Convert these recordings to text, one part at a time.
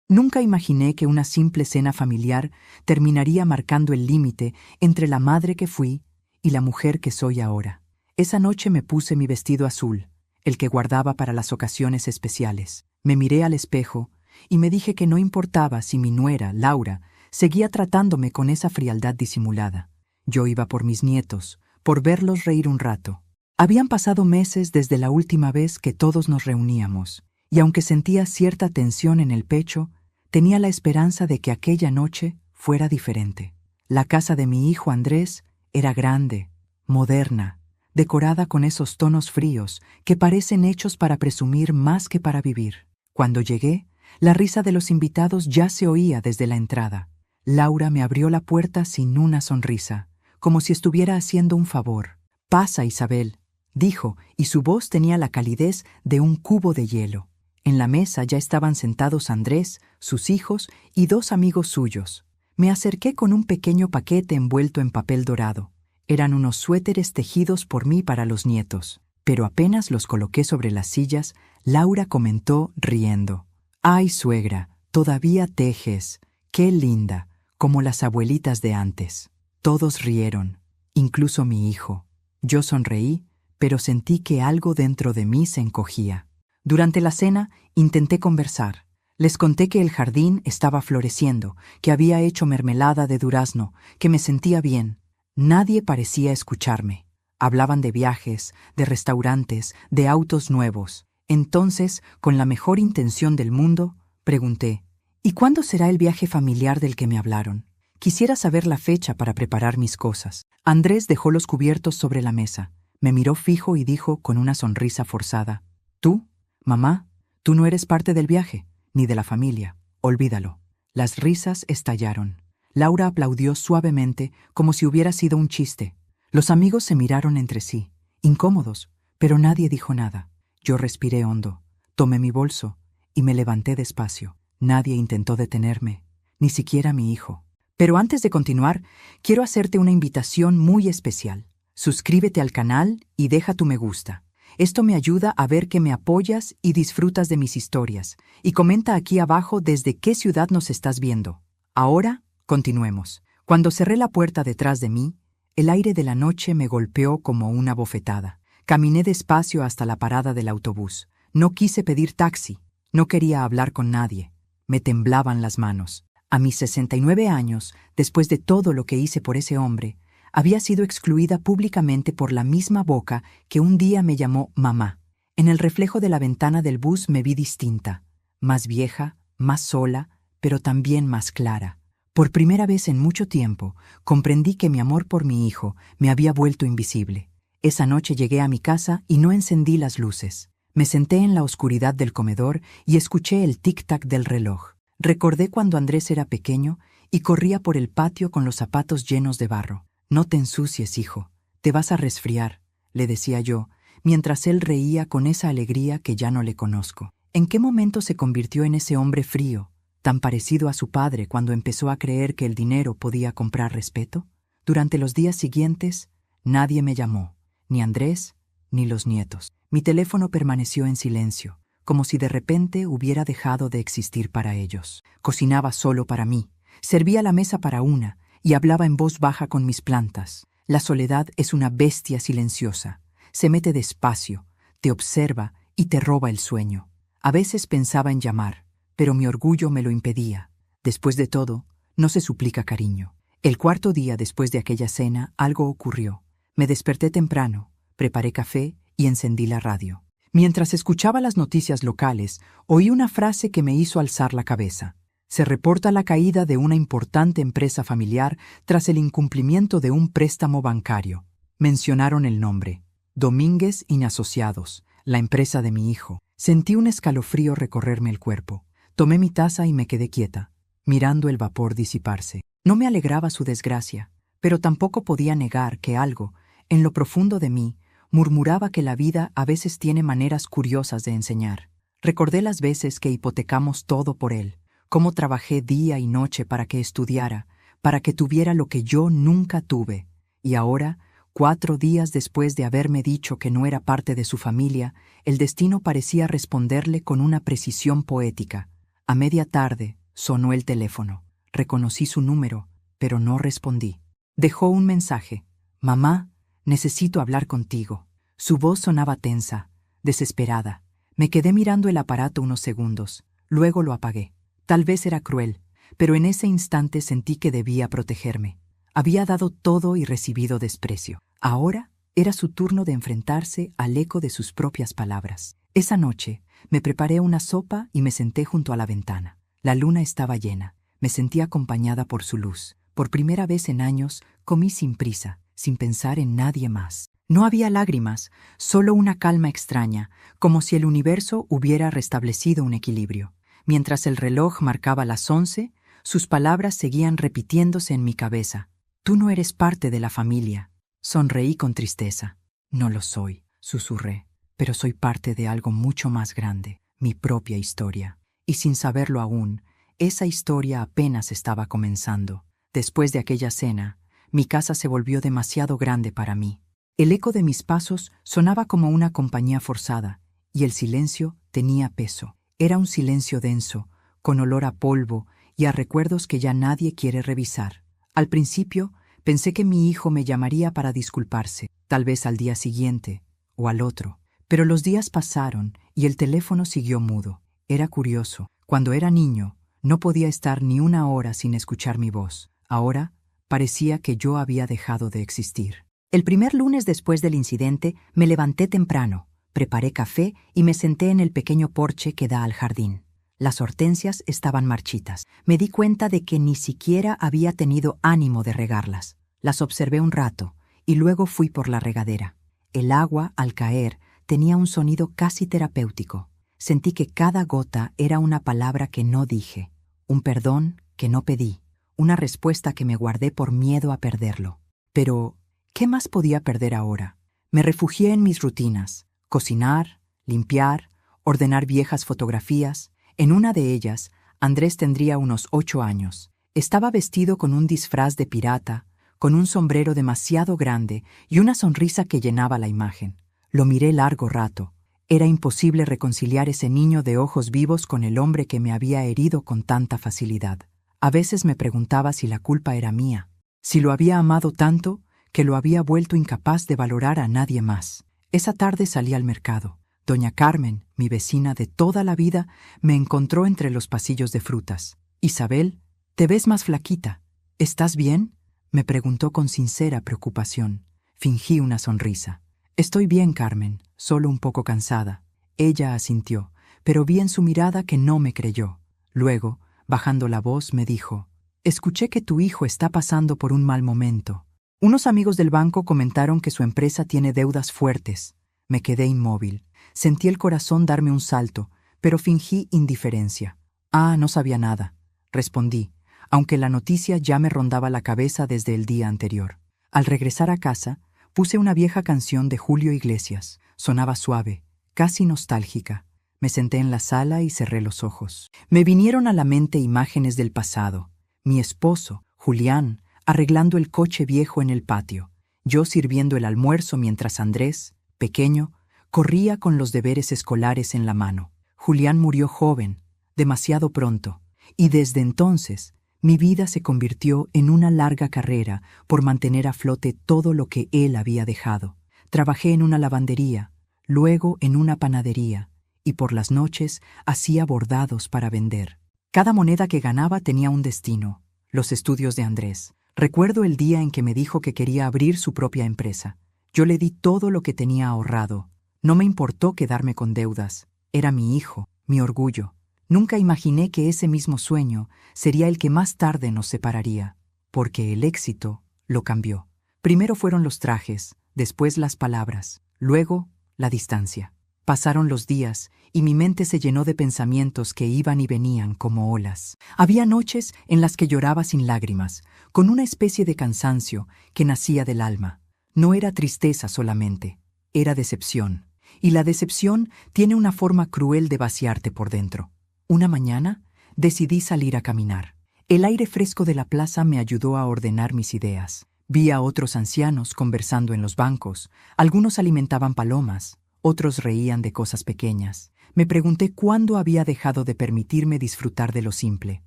Nunca imaginé que una simple cena familiar terminaría marcando el límite entre la madre que fui y la mujer que soy ahora. Esa noche me puse mi vestido azul, el que guardaba para las ocasiones especiales. Me miré al espejo y me dije que no importaba si mi nuera, Laura, seguía tratándome con esa frialdad disimulada. Yo iba por mis nietos, por verlos reír un rato. Habían pasado meses desde la última vez que todos nos reuníamos, y aunque sentía cierta tensión en el pecho, tenía la esperanza de que aquella noche fuera diferente. La casa de mi hijo Andrés era grande, moderna, decorada con esos tonos fríos que parecen hechos para presumir más que para vivir. Cuando llegué, la risa de los invitados ya se oía desde la entrada. Laura me abrió la puerta sin una sonrisa, como si estuviera haciendo un favor. «Pasa, Isabel», dijo, y su voz tenía la calidez de un cubo de hielo. En la mesa ya estaban sentados Andrés, sus hijos y dos amigos suyos. Me acerqué con un pequeño paquete envuelto en papel dorado. Eran unos suéteres tejidos por mí para los nietos. Pero apenas los coloqué sobre las sillas, Laura comentó riendo: «Ay, suegra, todavía tejes. Qué linda, como las abuelitas de antes». Todos rieron, incluso mi hijo. Yo sonreí, pero sentí que algo dentro de mí se encogía. Durante la cena intenté conversar. Les conté que el jardín estaba floreciendo, que había hecho mermelada de durazno, que me sentía bien. Nadie parecía escucharme. Hablaban de viajes, de restaurantes, de autos nuevos. Entonces, con la mejor intención del mundo, pregunté: «¿Y cuándo será el viaje familiar del que me hablaron? Quisiera saber la fecha para preparar mis cosas». Andrés dejó los cubiertos sobre la mesa. Me miró fijo y dijo con una sonrisa forzada: «¿Tú? Mamá, tú no eres parte del viaje, ni de la familia. Olvídalo». Las risas estallaron. Laura aplaudió suavemente, como si hubiera sido un chiste. Los amigos se miraron entre sí, incómodos, pero nadie dijo nada. Yo respiré hondo, tomé mi bolso y me levanté despacio. Nadie intentó detenerme, ni siquiera mi hijo. Pero antes de continuar, quiero hacerte una invitación muy especial. Suscríbete al canal y deja tu me gusta. Esto me ayuda a ver que me apoyas y disfrutas de mis historias. Y comenta aquí abajo desde qué ciudad nos estás viendo. Ahora, continuemos. Cuando cerré la puerta detrás de mí, el aire de la noche me golpeó como una bofetada. Caminé despacio hasta la parada del autobús. No quise pedir taxi. No quería hablar con nadie. Me temblaban las manos. A mis 69 años, después de todo lo que hice por ese hombre, había sido excluida públicamente por la misma boca que un día me llamó mamá. En el reflejo de la ventana del bus me vi distinta, más vieja, más sola, pero también más clara. Por primera vez en mucho tiempo, comprendí que mi amor por mi hijo me había vuelto invisible. Esa noche llegué a mi casa y no encendí las luces. Me senté en la oscuridad del comedor y escuché el tic-tac del reloj. Recordé cuando Andrés era pequeño y corría por el patio con los zapatos llenos de barro. «No te ensucies, hijo, te vas a resfriar», le decía yo, mientras él reía con esa alegría que ya no le conozco. ¿En qué momento se convirtió en ese hombre frío, tan parecido a su padre cuando empezó a creer que el dinero podía comprar respeto? Durante los días siguientes, nadie me llamó, ni Andrés, ni los nietos. Mi teléfono permaneció en silencio, como si de repente hubiera dejado de existir para ellos. Cocinaba solo para mí, servía la mesa para una, y hablaba en voz baja con mis plantas. La soledad es una bestia silenciosa. Se mete despacio, te observa y te roba el sueño. A veces pensaba en llamar, pero mi orgullo me lo impedía. Después de todo, no se suplica cariño. El cuarto día después de aquella cena, algo ocurrió. Me desperté temprano, preparé café y encendí la radio. Mientras escuchaba las noticias locales, oí una frase que me hizo alzar la cabeza. Se reporta la caída de una importante empresa familiar tras el incumplimiento de un préstamo bancario. Mencionaron el nombre: Domínguez y Asociados, la empresa de mi hijo. Sentí un escalofrío recorrerme el cuerpo. Tomé mi taza y me quedé quieta, mirando el vapor disiparse. No me alegraba su desgracia, pero tampoco podía negar que algo, en lo profundo de mí, murmuraba que la vida a veces tiene maneras curiosas de enseñar. Recordé las veces que hipotecamos todo por él, cómo trabajé día y noche para que estudiara, para que tuviera lo que yo nunca tuve, y ahora, 4 días después de haberme dicho que no era parte de su familia, el destino parecía responderle con una precisión poética. A media tarde, Sonó el teléfono. Reconocí su número, pero no respondí. Dejó un mensaje. «Mamá, necesito hablar contigo». Su voz sonaba tensa, desesperada. Me quedé mirando el aparato unos segundos. Luego lo apagué. Tal vez era cruel, pero en ese instante sentí que debía protegerme. Había dado todo y recibido desprecio. Ahora era su turno de enfrentarse al eco de sus propias palabras. Esa noche me preparé una sopa y me senté junto a la ventana. La luna estaba llena. Me sentí acompañada por su luz. Por primera vez en años comí sin prisa, sin pensar en nadie más. No había lágrimas, solo una calma extraña, como si el universo hubiera restablecido un equilibrio. Mientras el reloj marcaba las 11, sus palabras seguían repitiéndose en mi cabeza. «Tú no eres parte de la familia». Sonreí con tristeza. «No lo soy», susurré, «pero soy parte de algo mucho más grande, mi propia historia». Y sin saberlo aún, esa historia apenas estaba comenzando. Después de aquella cena, mi casa se volvió demasiado grande para mí. El eco de mis pasos sonaba como una compañía forzada, y el silencio tenía peso. Era un silencio denso, con olor a polvo y a recuerdos que ya nadie quiere revisar. Al principio, pensé que mi hijo me llamaría para disculparse, tal vez al día siguiente o al otro. Pero los días pasaron y el teléfono siguió mudo. Era curioso. Cuando era niño, no podía estar ni una hora sin escuchar mi voz. Ahora, parecía que yo había dejado de existir. El primer lunes después del incidente, me levanté temprano, preparé café y me senté en el pequeño porche que da al jardín. Las hortensias estaban marchitas. Me di cuenta de que ni siquiera había tenido ánimo de regarlas. Las observé un rato y luego fui por la regadera. El agua, al caer, tenía un sonido casi terapéutico. Sentí que cada gota era una palabra que no dije, un perdón que no pedí, una respuesta que me guardé por miedo a perderlo. Pero ¿qué más podía perder ahora? Me refugié en mis rutinas: cocinar, limpiar, ordenar viejas fotografías. En una de ellas, Andrés tendría unos 8 años. Estaba vestido con un disfraz de pirata, con un sombrero demasiado grande y una sonrisa que llenaba la imagen. Lo miré largo rato. Era imposible reconciliar ese niño de ojos vivos con el hombre que me había herido con tanta facilidad. A veces me preguntaba si la culpa era mía, si lo había amado tanto que lo había vuelto incapaz de valorar a nadie más. Esa tarde salí al mercado. Doña Carmen, mi vecina de toda la vida, me encontró entre los pasillos de frutas. «Isabel, te ves más flaquita. ¿Estás bien?», me preguntó con sincera preocupación. Fingí una sonrisa. «Estoy bien, Carmen, solo un poco cansada». Ella asintió, pero vi en su mirada que no me creyó. Luego, bajando la voz, me dijo: «Escuché que tu hijo está pasando por un mal momento. Unos amigos del banco comentaron que su empresa tiene deudas fuertes». Me quedé inmóvil. Sentí el corazón darme un salto, pero fingí indiferencia. «Ah, no sabía nada», respondí, aunque la noticia ya me rondaba la cabeza desde el día anterior. Al regresar a casa, puse una vieja canción de Julio Iglesias. Sonaba suave, casi nostálgica. Me senté en la sala y cerré los ojos. Me vinieron a la mente imágenes del pasado. Mi esposo, Julián, arreglando el coche viejo en el patio. Yo sirviendo el almuerzo mientras Andrés, pequeño, corría con los deberes escolares en la mano. Julián murió joven, demasiado pronto, y desde entonces mi vida se convirtió en una larga carrera por mantener a flote todo lo que él había dejado. Trabajé en una lavandería, luego en una panadería, y por las noches hacía bordados para vender. Cada moneda que ganaba tenía un destino: los estudios de Andrés. Recuerdo el día en que me dijo que quería abrir su propia empresa. Yo le di todo lo que tenía ahorrado. No me importó quedarme con deudas. Era mi hijo, mi orgullo. Nunca imaginé que ese mismo sueño sería el que más tarde nos separaría, porque el éxito lo cambió. Primero fueron los trajes, después las palabras, luego la distancia. Pasaron los días y mi mente se llenó de pensamientos que iban y venían como olas. Había noches en las que lloraba sin lágrimas, con una especie de cansancio que nacía del alma. No era tristeza solamente, era decepción. Y la decepción tiene una forma cruel de vaciarte por dentro. Una mañana decidí salir a caminar. El aire fresco de la plaza me ayudó a ordenar mis ideas. Vi a otros ancianos conversando en los bancos. Algunos alimentaban palomas, otros reían de cosas pequeñas. Me pregunté cuándo había dejado de permitirme disfrutar de lo simple.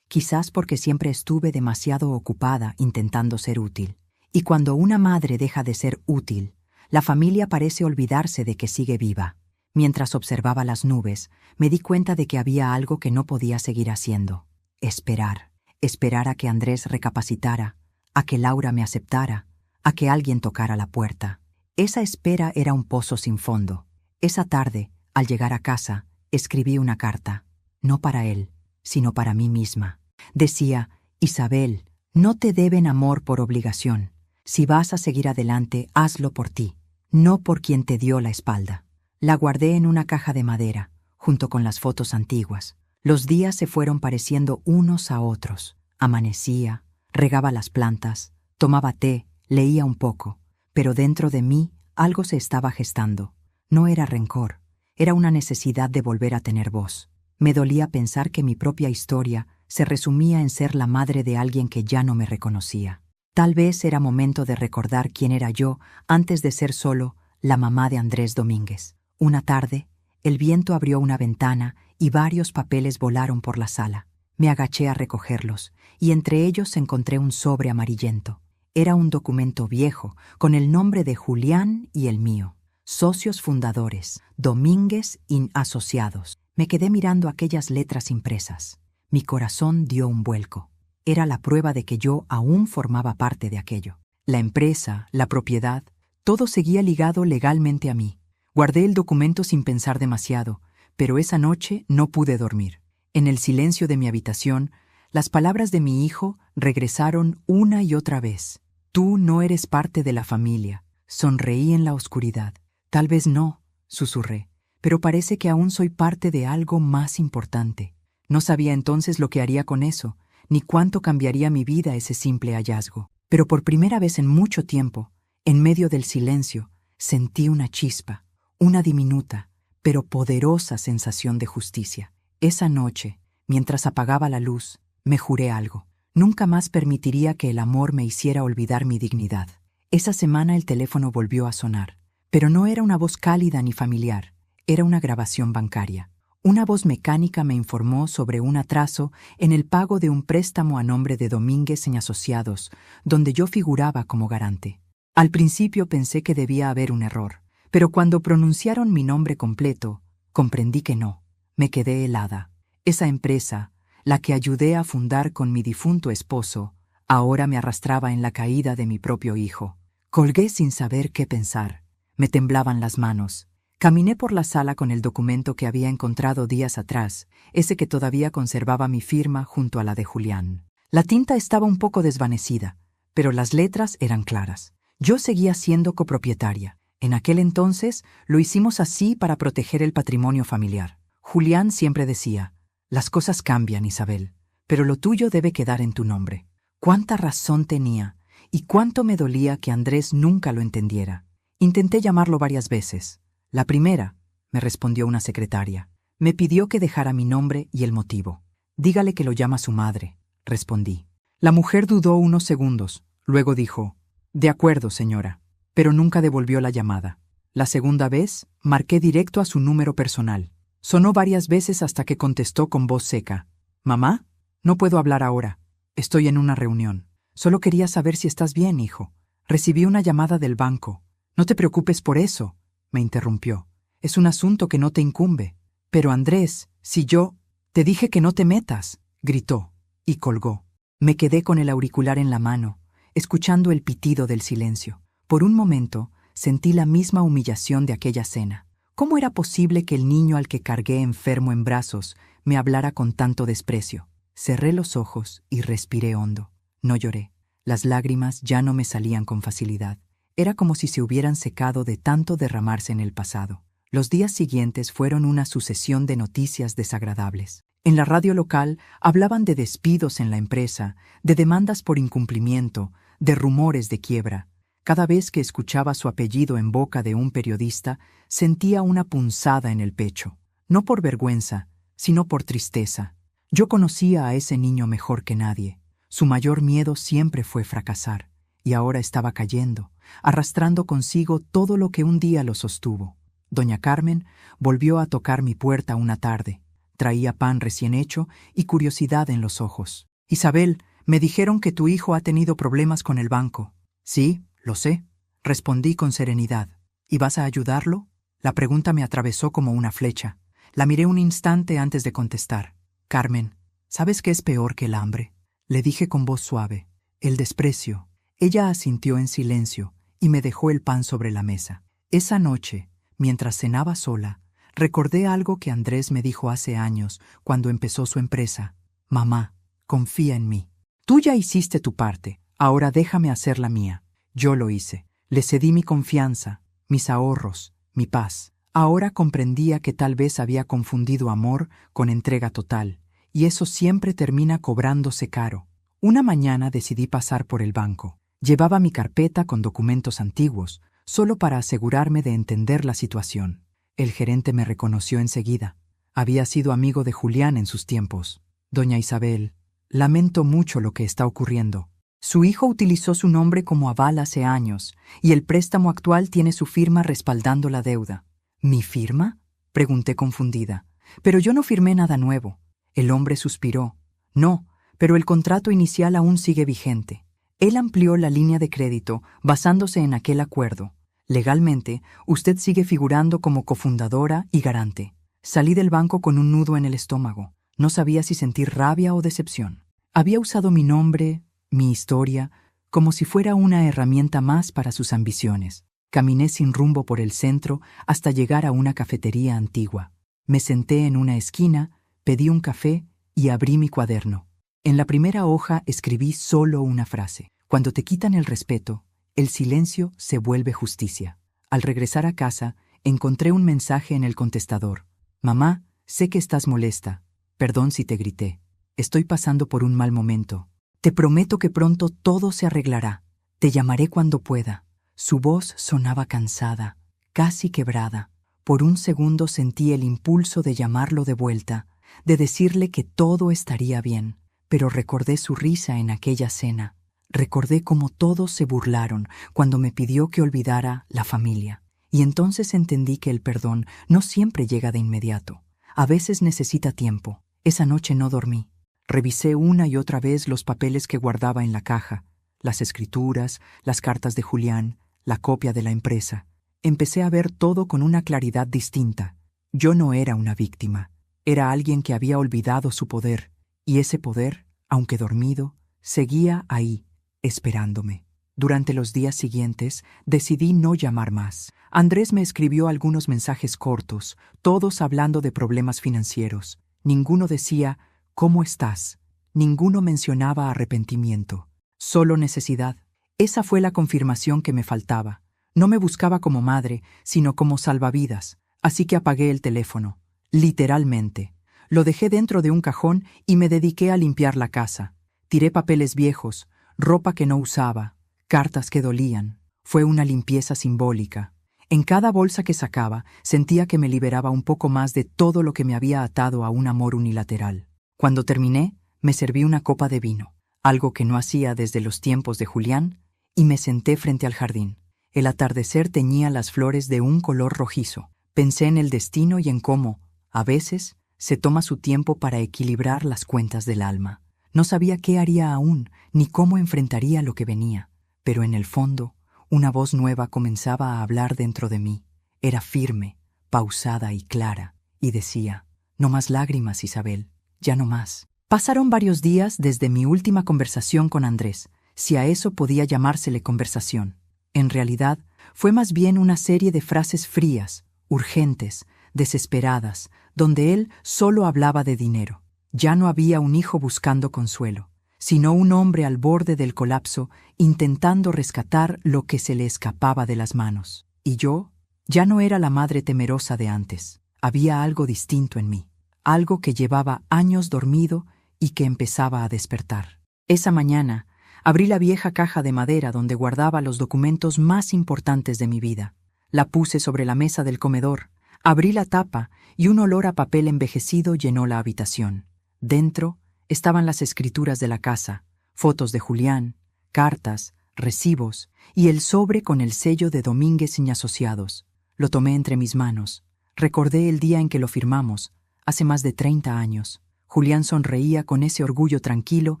quizás porque siempre estuve demasiado ocupada intentando ser útil. Y cuando una madre deja de ser útil, la familia parece olvidarse de que sigue viva. Mientras observaba las nubes, me di cuenta de que había algo que no podía seguir haciendo. Esperar. Esperar a que Andrés recapacitara, a que Laura me aceptara, a que alguien tocara la puerta. Esa espera era un pozo sin fondo. Esa tarde, al llegar a casa, escribí una carta, no para él, sino para mí misma. Decía: Isabel, no te deben amor por obligación. Si vas a seguir adelante, hazlo por ti, no por quien te dio la espalda. La guardé en una caja de madera, junto con las fotos antiguas. Los días se fueron pareciendo unos a otros. Amanecía, regaba las plantas, tomaba té, leía un poco, pero dentro de mí algo se estaba gestando. No era rencor, era una necesidad de volver a tener voz. Me dolía pensar que mi propia historia se resumía en ser la madre de alguien que ya no me reconocía. Tal vez era momento de recordar quién era yo antes de ser solo la mamá de Andrés Domínguez. Una tarde, el viento abrió una ventana y varios papeles volaron por la sala. Me agaché a recogerlos, y entre ellos encontré un sobre amarillento. Era un documento viejo, con el nombre de Julián y el mío. Socios fundadores, Domínguez y Asociados. Me quedé mirando aquellas letras impresas. Mi corazón dio un vuelco. Era la prueba de que yo aún formaba parte de aquello. La empresa, la propiedad, todo seguía ligado legalmente a mí. Guardé el documento sin pensar demasiado, pero esa noche no pude dormir. En el silencio de mi habitación, las palabras de mi hijo regresaron una y otra vez. Tú no eres parte de la familia. Sonreí en la oscuridad. Tal vez no, susurré, pero parece que aún soy parte de algo más importante. No sabía entonces lo que haría con eso, ni cuánto cambiaría mi vida ese simple hallazgo. Pero por primera vez en mucho tiempo, en medio del silencio, sentí una chispa, una diminuta, pero poderosa sensación de justicia. Esa noche, mientras apagaba la luz, me juré algo. Nunca más permitiría que el amor me hiciera olvidar mi dignidad. Esa semana el teléfono volvió a sonar, pero no era una voz cálida ni familiar, era una grabación bancaria. Una voz mecánica me informó sobre un atraso en el pago de un préstamo a nombre de Domínguez y Asociados, donde yo figuraba como garante. Al principio pensé que debía haber un error, pero cuando pronunciaron mi nombre completo, comprendí que no. Me quedé helada. Esa empresa, la que ayudé a fundar con mi difunto esposo, ahora me arrastraba en la caída de mi propio hijo. Colgué sin saber qué pensar. Me temblaban las manos. Caminé por la sala con el documento que había encontrado días atrás, ese que todavía conservaba mi firma junto a la de Julián. La tinta estaba un poco desvanecida, pero las letras eran claras. Yo seguía siendo copropietaria. En aquel entonces lo hicimos así para proteger el patrimonio familiar. Julián siempre decía: las cosas cambian, Isabel, pero lo tuyo debe quedar en tu nombre. Cuánta razón tenía, y cuánto me dolía que Andrés nunca lo entendiera. Intenté llamarlo varias veces. La primera, me respondió una secretaria. Me pidió que dejara mi nombre y el motivo. Dígale que lo llama su madre, respondí. La mujer dudó unos segundos, luego dijo: de acuerdo, señora, pero nunca devolvió la llamada. La segunda vez, marqué directo a su número personal. Sonó varias veces hasta que contestó con voz seca: ¿Mamá? No puedo hablar ahora. Estoy en una reunión. Solo quería saber si estás bien, hijo. Recibí una llamada del banco. No te preocupes por eso, me interrumpió. Es un asunto que no te incumbe. Pero Andrés, si yo... Te dije que no te metas, gritó, y colgó. Me quedé con el auricular en la mano, escuchando el pitido del silencio. Por un momento, sentí la misma humillación de aquella cena. ¿Cómo era posible que el niño al que cargué enfermo en brazos me hablara con tanto desprecio? Cerré los ojos y respiré hondo. No lloré. Las lágrimas ya no me salían con facilidad. Era como si se hubieran secado de tanto derramarse en el pasado. Los días siguientes fueron una sucesión de noticias desagradables. En la radio local hablaban de despidos en la empresa, de demandas por incumplimiento, de rumores de quiebra. Cada vez que escuchaba su apellido en boca de un periodista, sentía una punzada en el pecho. No por vergüenza, sino por tristeza. Yo conocía a ese niño mejor que nadie. Su mayor miedo siempre fue fracasar, y ahora estaba cayendo, arrastrando consigo todo lo que un día lo sostuvo. Doña Carmen volvió a tocar mi puerta una tarde. Traía pan recién hecho y curiosidad en los ojos. «Isabel, me dijeron que tu hijo ha tenido problemas con el banco». «Sí, lo sé», respondí con serenidad. «¿Y vas a ayudarlo?». La pregunta me atravesó como una flecha. La miré un instante antes de contestar. «Carmen, ¿sabes qué es peor que el hambre?», le dije con voz suave. «El desprecio». Ella asintió en silencio y me dejó el pan sobre la mesa. Esa noche, mientras cenaba sola, recordé algo que Andrés me dijo hace años cuando empezó su empresa. «Mamá, confía en mí. Tú ya hiciste tu parte, ahora déjame hacer la mía». Yo lo hice. Le cedí mi confianza, mis ahorros, mi paz. Ahora comprendía que tal vez había confundido amor con entrega total, y eso siempre termina cobrándose caro. Una mañana decidí pasar por el banco. Llevaba mi carpeta con documentos antiguos, solo para asegurarme de entender la situación. El gerente me reconoció enseguida. Había sido amigo de Julián en sus tiempos. «Doña Isabel, lamento mucho lo que está ocurriendo. Su hijo utilizó su nombre como aval hace años, y el préstamo actual tiene su firma respaldando la deuda». «¿Mi firma?», pregunté confundida. «Pero yo no firmé nada nuevo». El hombre suspiró. «No, pero el contrato inicial aún sigue vigente. Él amplió la línea de crédito basándose en aquel acuerdo. Legalmente, usted sigue figurando como cofundadora y garante». Salí del banco con un nudo en el estómago. No sabía si sentir rabia o decepción. Había usado mi nombre, mi historia, como si fuera una herramienta más para sus ambiciones. Caminé sin rumbo por el centro hasta llegar a una cafetería antigua. Me senté en una esquina, pedí un café y abrí mi cuaderno. En la primera hoja escribí solo una frase. «Cuando te quitan el respeto, el silencio se vuelve justicia». Al regresar a casa, encontré un mensaje en el contestador. «Mamá, sé que estás molesta. Perdón si te grité. Estoy pasando por un mal momento. Te prometo que pronto todo se arreglará. Te llamaré cuando pueda». Su voz sonaba cansada, casi quebrada. Por un segundo sentí el impulso de llamarlo de vuelta, de decirle que todo estaría bien, pero recordé su risa en aquella cena. Recordé cómo todos se burlaron cuando me pidió que olvidara la familia. Y entonces entendí que el perdón no siempre llega de inmediato. A veces necesita tiempo. Esa noche no dormí. Revisé una y otra vez los papeles que guardaba en la caja, las escrituras, las cartas de Julián, la copia de la empresa. Empecé a ver todo con una claridad distinta. Yo no era una víctima. Era alguien que había olvidado su poder, y ese poder, aunque dormido, seguía ahí, esperándome. Durante los días siguientes, decidí no llamar más. Andrés me escribió algunos mensajes cortos, todos hablando de problemas financieros. Ninguno decía, «¿Cómo estás?». Ninguno mencionaba arrepentimiento. Solo necesidad. Esa fue la confirmación que me faltaba. No me buscaba como madre, sino como salvavidas, así que apagué el teléfono. Literalmente. Lo dejé dentro de un cajón y me dediqué a limpiar la casa. Tiré papeles viejos, ropa que no usaba, cartas que dolían. Fue una limpieza simbólica. En cada bolsa que sacaba, sentía que me liberaba un poco más de todo lo que me había atado a un amor unilateral. Cuando terminé, me serví una copa de vino, algo que no hacía desde los tiempos de Julián, y me senté frente al jardín. El atardecer teñía las flores de un color rojizo. Pensé en el destino y en cómo, a veces, se toma su tiempo para equilibrar las cuentas del alma. No sabía qué haría aún, ni cómo enfrentaría lo que venía, pero en el fondo, una voz nueva comenzaba a hablar dentro de mí. Era firme, pausada y clara, y decía, «No más lágrimas, Isabel, ya no más». Pasaron varios días desde mi última conversación con Andrés, si a eso podía llamársele conversación. En realidad, fue más bien una serie de frases frías, urgentes, desesperadas, donde él solo hablaba de dinero. Ya no había un hijo buscando consuelo, sino un hombre al borde del colapso intentando rescatar lo que se le escapaba de las manos. Y yo ya no era la madre temerosa de antes. Había algo distinto en mí, algo que llevaba años dormido y que empezaba a despertar. Esa mañana, abrí la vieja caja de madera donde guardaba los documentos más importantes de mi vida. La puse sobre la mesa del comedor, abrí la tapa y un olor a papel envejecido llenó la habitación. Dentro estaban las escrituras de la casa, fotos de Julián, cartas, recibos y el sobre con el sello de Domínguez y Asociados. Lo tomé entre mis manos. Recordé el día en que lo firmamos, hace más de 30 años. Julián sonreía con ese orgullo tranquilo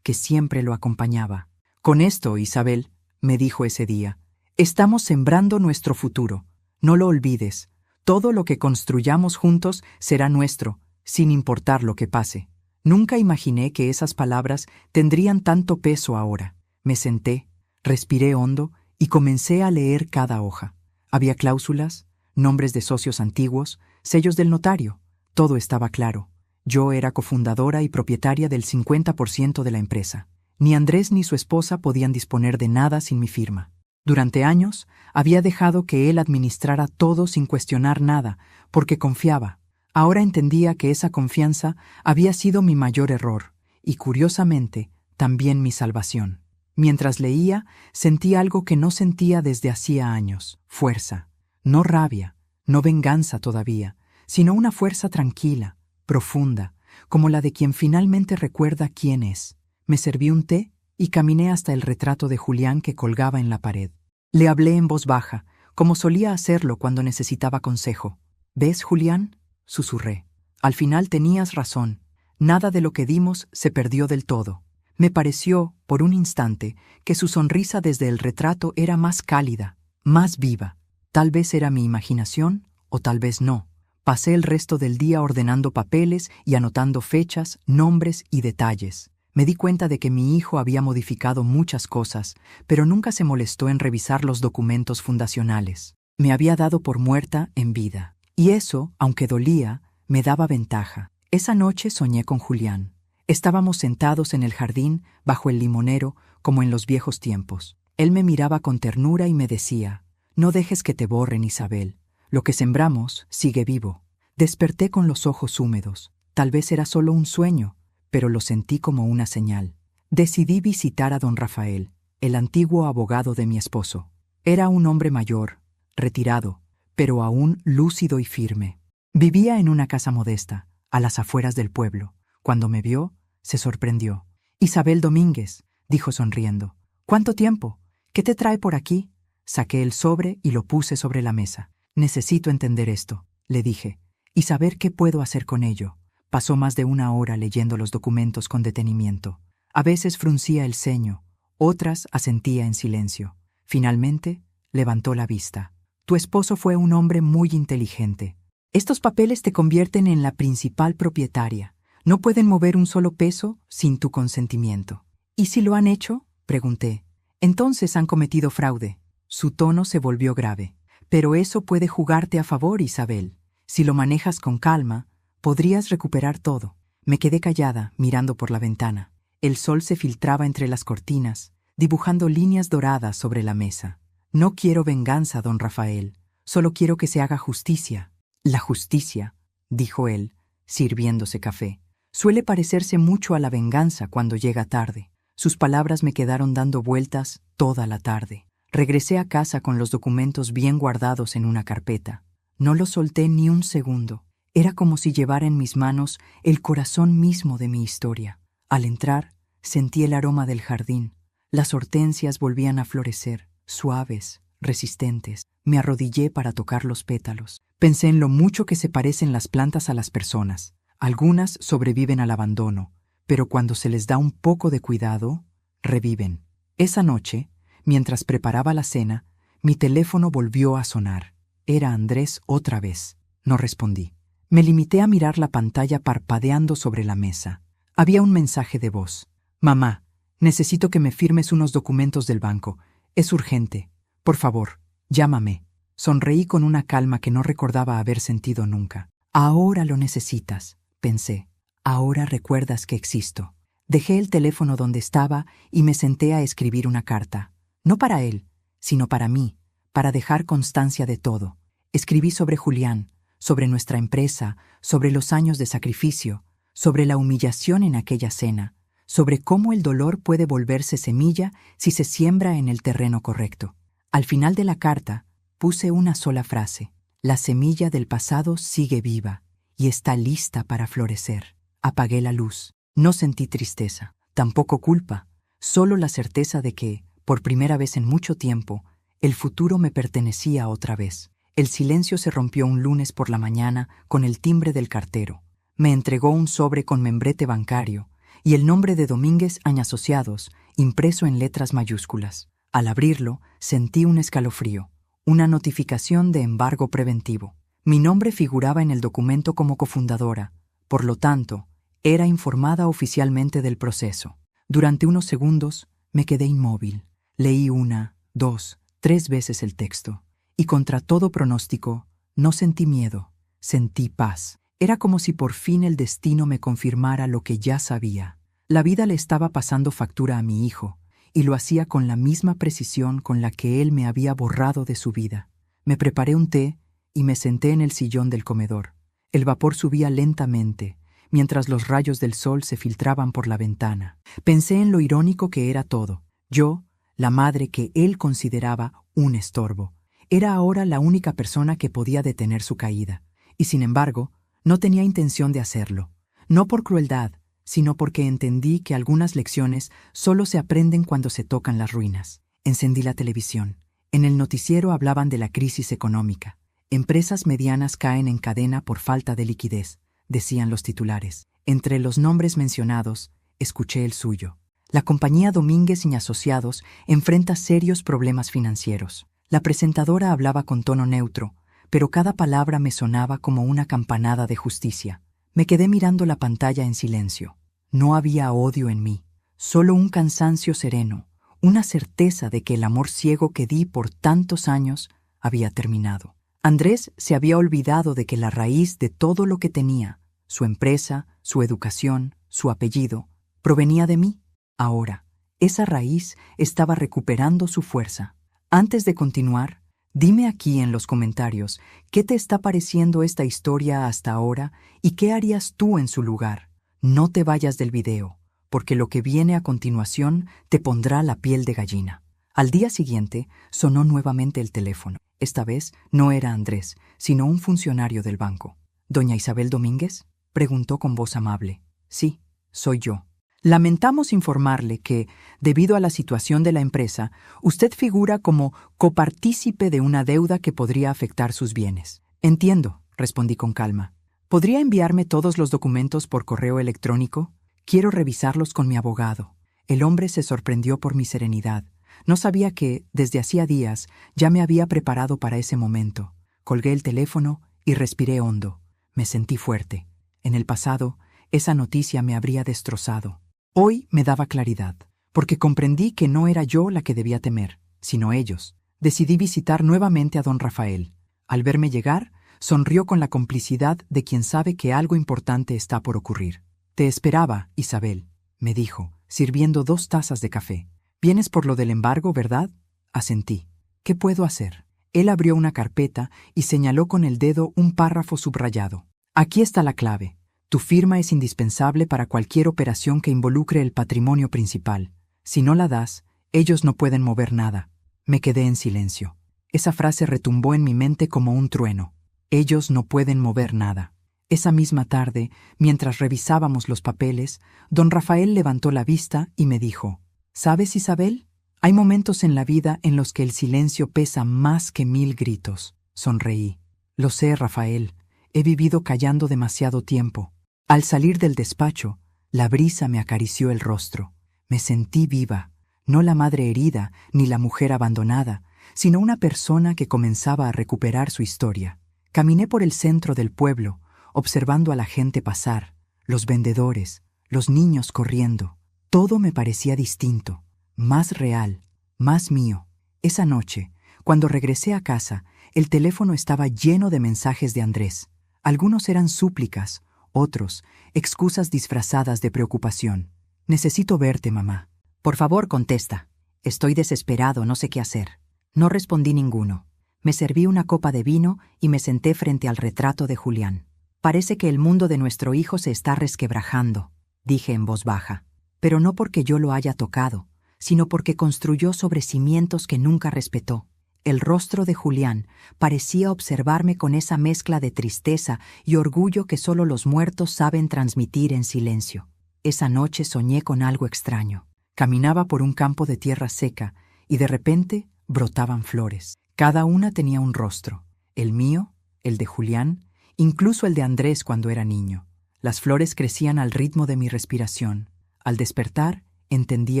que siempre lo acompañaba. Con esto, Isabel, me dijo ese día, estamos sembrando nuestro futuro. No lo olvides. Todo lo que construyamos juntos será nuestro, sin importar lo que pase. Nunca imaginé que esas palabras tendrían tanto peso ahora. Me senté, respiré hondo y comencé a leer cada hoja. Había cláusulas, nombres de socios antiguos, sellos del notario. Todo estaba claro. Yo era cofundadora y propietaria del 50% de la empresa. Ni Andrés ni su esposa podían disponer de nada sin mi firma. Durante años, había dejado que él administrara todo sin cuestionar nada, porque confiaba. Ahora entendía que esa confianza había sido mi mayor error, y curiosamente, también mi salvación. Mientras leía, sentí algo que no sentía desde hacía años: fuerza. No rabia, no venganza todavía, sino una fuerza tranquila, profunda, como la de quien finalmente recuerda quién es. Me serví un té y caminé hasta el retrato de Julián que colgaba en la pared. Le hablé en voz baja, como solía hacerlo cuando necesitaba consejo. ¿Ves, Julián?, susurré. Al final tenías razón. Nada de lo que dimos se perdió del todo. Me pareció, por un instante, que su sonrisa desde el retrato era más cálida, más viva. Tal vez era mi imaginación, o tal vez no. Pasé el resto del día ordenando papeles y anotando fechas, nombres y detalles. Me di cuenta de que mi hijo había modificado muchas cosas, pero nunca se molestó en revisar los documentos fundacionales. Me había dado por muerta en vida. Y eso, aunque dolía, me daba ventaja. Esa noche soñé con Julián. Estábamos sentados en el jardín, bajo el limonero, como en los viejos tiempos. Él me miraba con ternura y me decía: «No dejes que te borren, Isabel. Lo que sembramos sigue vivo». Desperté con los ojos húmedos. Tal vez era solo un sueño, pero lo sentí como una señal. Decidí visitar a don Rafael, el antiguo abogado de mi esposo. Era un hombre mayor, retirado, pero aún lúcido y firme. Vivía en una casa modesta, a las afueras del pueblo. Cuando me vio, se sorprendió. «Isabel Domínguez», dijo sonriendo. «¿Cuánto tiempo? ¿Qué te trae por aquí?» Saqué el sobre y lo puse sobre la mesa. «Necesito entender esto», le dije, «y saber qué puedo hacer con ello». Pasó más de una hora leyendo los documentos con detenimiento. A veces fruncía el ceño, otras asentía en silencio. Finalmente, levantó la vista. «Tu esposo fue un hombre muy inteligente. Estos papeles te convierten en la principal propietaria. No pueden mover un solo peso sin tu consentimiento». «¿Y si lo han hecho?», pregunté. «Entonces han cometido fraude». Su tono se volvió grave. «Pero eso puede jugarte a favor, Isabel. Si lo manejas con calma, podrías recuperar todo». Me quedé callada, mirando por la ventana. El sol se filtraba entre las cortinas, dibujando líneas doradas sobre la mesa. «No quiero venganza, don Rafael. Solo quiero que se haga justicia». «La justicia», dijo él, sirviéndose café, «suele parecerse mucho a la venganza cuando llega tarde». Sus palabras me quedaron dando vueltas toda la tarde. Regresé a casa con los documentos bien guardados en una carpeta. No los solté ni un segundo. Era como si llevara en mis manos el corazón mismo de mi historia. Al entrar, sentí el aroma del jardín. Las hortensias volvían a florecer, suaves, resistentes. Me arrodillé para tocar los pétalos. Pensé en lo mucho que se parecen las plantas a las personas. Algunas sobreviven al abandono, pero cuando se les da un poco de cuidado, reviven. Esa noche, mientras preparaba la cena, mi teléfono volvió a sonar. Era Andrés otra vez. No respondí. Me limité a mirar la pantalla parpadeando sobre la mesa. Había un mensaje de voz. «Mamá, necesito que me firmes unos documentos del banco. Es urgente. Por favor, llámame». Sonreí con una calma que no recordaba haber sentido nunca. «Ahora lo necesitas», pensé. «Ahora recuerdas que existo». Dejé el teléfono donde estaba y me senté a escribir una carta. No para él, sino para mí, para dejar constancia de todo. Escribí sobre Julián, sobre nuestra empresa, sobre los años de sacrificio, sobre la humillación en aquella cena, sobre cómo el dolor puede volverse semilla si se siembra en el terreno correcto. Al final de la carta, puse una sola frase: «La semilla del pasado sigue viva y está lista para florecer». Apagué la luz. No sentí tristeza, tampoco culpa, solo la certeza de que, por primera vez en mucho tiempo, el futuro me pertenecía otra vez. El silencio se rompió un lunes por la mañana con el timbre del cartero. Me entregó un sobre con membrete bancario y el nombre de Domínguez Asociados, impreso en letras mayúsculas. Al abrirlo, sentí un escalofrío, una notificación de embargo preventivo. Mi nombre figuraba en el documento como cofundadora, por lo tanto, era informada oficialmente del proceso. Durante unos segundos, me quedé inmóvil. Leí 1, 2, 3 veces el texto, y contra todo pronóstico, no sentí miedo, sentí paz. Era como si por fin el destino me confirmara lo que ya sabía. La vida le estaba pasando factura a mi hijo, y lo hacía con la misma precisión con la que él me había borrado de su vida. Me preparé un té y me senté en el sillón del comedor. El vapor subía lentamente, mientras los rayos del sol se filtraban por la ventana. Pensé en lo irónico que era todo. Yo, la madre que él consideraba un estorbo, era ahora la única persona que podía detener su caída, y sin embargo, no tenía intención de hacerlo. No por crueldad, sino porque entendí que algunas lecciones solo se aprenden cuando se tocan las ruinas. Encendí la televisión. En el noticiero hablaban de la crisis económica. Empresas medianas caen en cadena por falta de liquidez, decían los titulares. Entre los nombres mencionados, escuché el suyo. La compañía Domínguez Asociados enfrenta serios problemas financieros. La presentadora hablaba con tono neutro, pero cada palabra me sonaba como una campanada de justicia. Me quedé mirando la pantalla en silencio. No había odio en mí, solo un cansancio sereno, una certeza de que el amor ciego que di por tantos años había terminado. Andrés se había olvidado de que la raíz de todo lo que tenía, su empresa, su educación, su apellido, provenía de mí. Ahora, esa raíz estaba recuperando su fuerza. Antes de continuar, dime aquí en los comentarios qué te está pareciendo esta historia hasta ahora y qué harías tú en su lugar. No te vayas del video, porque lo que viene a continuación te pondrá la piel de gallina. Al día siguiente, sonó nuevamente el teléfono. Esta vez no era Andrés, sino un funcionario del banco. ¿Doña Isabel Domínguez?, preguntó con voz amable. Sí, soy yo. Lamentamos informarle que, debido a la situación de la empresa, usted figura como copartícipe de una deuda que podría afectar sus bienes. Entiendo, respondí con calma. ¿Podría enviarme todos los documentos por correo electrónico? Quiero revisarlos con mi abogado. El hombre se sorprendió por mi serenidad. No sabía que, desde hacía días, ya me había preparado para ese momento. Colgué el teléfono y respiré hondo. Me sentí fuerte. En el pasado, esa noticia me habría destrozado. Hoy me daba claridad, porque comprendí que no era yo la que debía temer, sino ellos. Decidí visitar nuevamente a don Rafael. Al verme llegar, sonrió con la complicidad de quien sabe que algo importante está por ocurrir. Te esperaba, Isabel, me dijo, sirviendo 2 tazas de café. Vienes por lo del embargo, ¿verdad? Asentí. ¿Qué puedo hacer? Él abrió una carpeta y señaló con el dedo un párrafo subrayado. Aquí está la clave. Tu firma es indispensable para cualquier operación que involucre el patrimonio principal. Si no la das, ellos no pueden mover nada. Me quedé en silencio. Esa frase retumbó en mi mente como un trueno. Ellos no pueden mover nada. Esa misma tarde, mientras revisábamos los papeles, don Rafael levantó la vista y me dijo: ¿Sabes, Isabel? Hay momentos en la vida en los que el silencio pesa más que 1000 gritos. Sonreí. Lo sé, Rafael. He vivido callando demasiado tiempo. Al salir del despacho, la brisa me acarició el rostro. Me sentí viva, no la madre herida ni la mujer abandonada, sino una persona que comenzaba a recuperar su historia. Caminé por el centro del pueblo, observando a la gente pasar, los vendedores, los niños corriendo. Todo me parecía distinto, más real, más mío. Esa noche, cuando regresé a casa, el teléfono estaba lleno de mensajes de Andrés. Algunos eran súplicas, otros, excusas disfrazadas de preocupación. Necesito verte, mamá. Por favor, contesta. Estoy desesperado, no sé qué hacer. No respondí ninguno. Me serví una copa de vino y me senté frente al retrato de Julián. Parece que el mundo de nuestro hijo se está resquebrajando, dije en voz baja. Pero no porque yo lo haya tocado, sino porque construyó sobre cimientos que nunca respetó. El rostro de Julián parecía observarme con esa mezcla de tristeza y orgullo que solo los muertos saben transmitir en silencio. Esa noche soñé con algo extraño. Caminaba por un campo de tierra seca y de repente brotaban flores. Cada una tenía un rostro. El mío, el de Julián, incluso el de Andrés cuando era niño. Las flores crecían al ritmo de mi respiración. Al despertar, entendí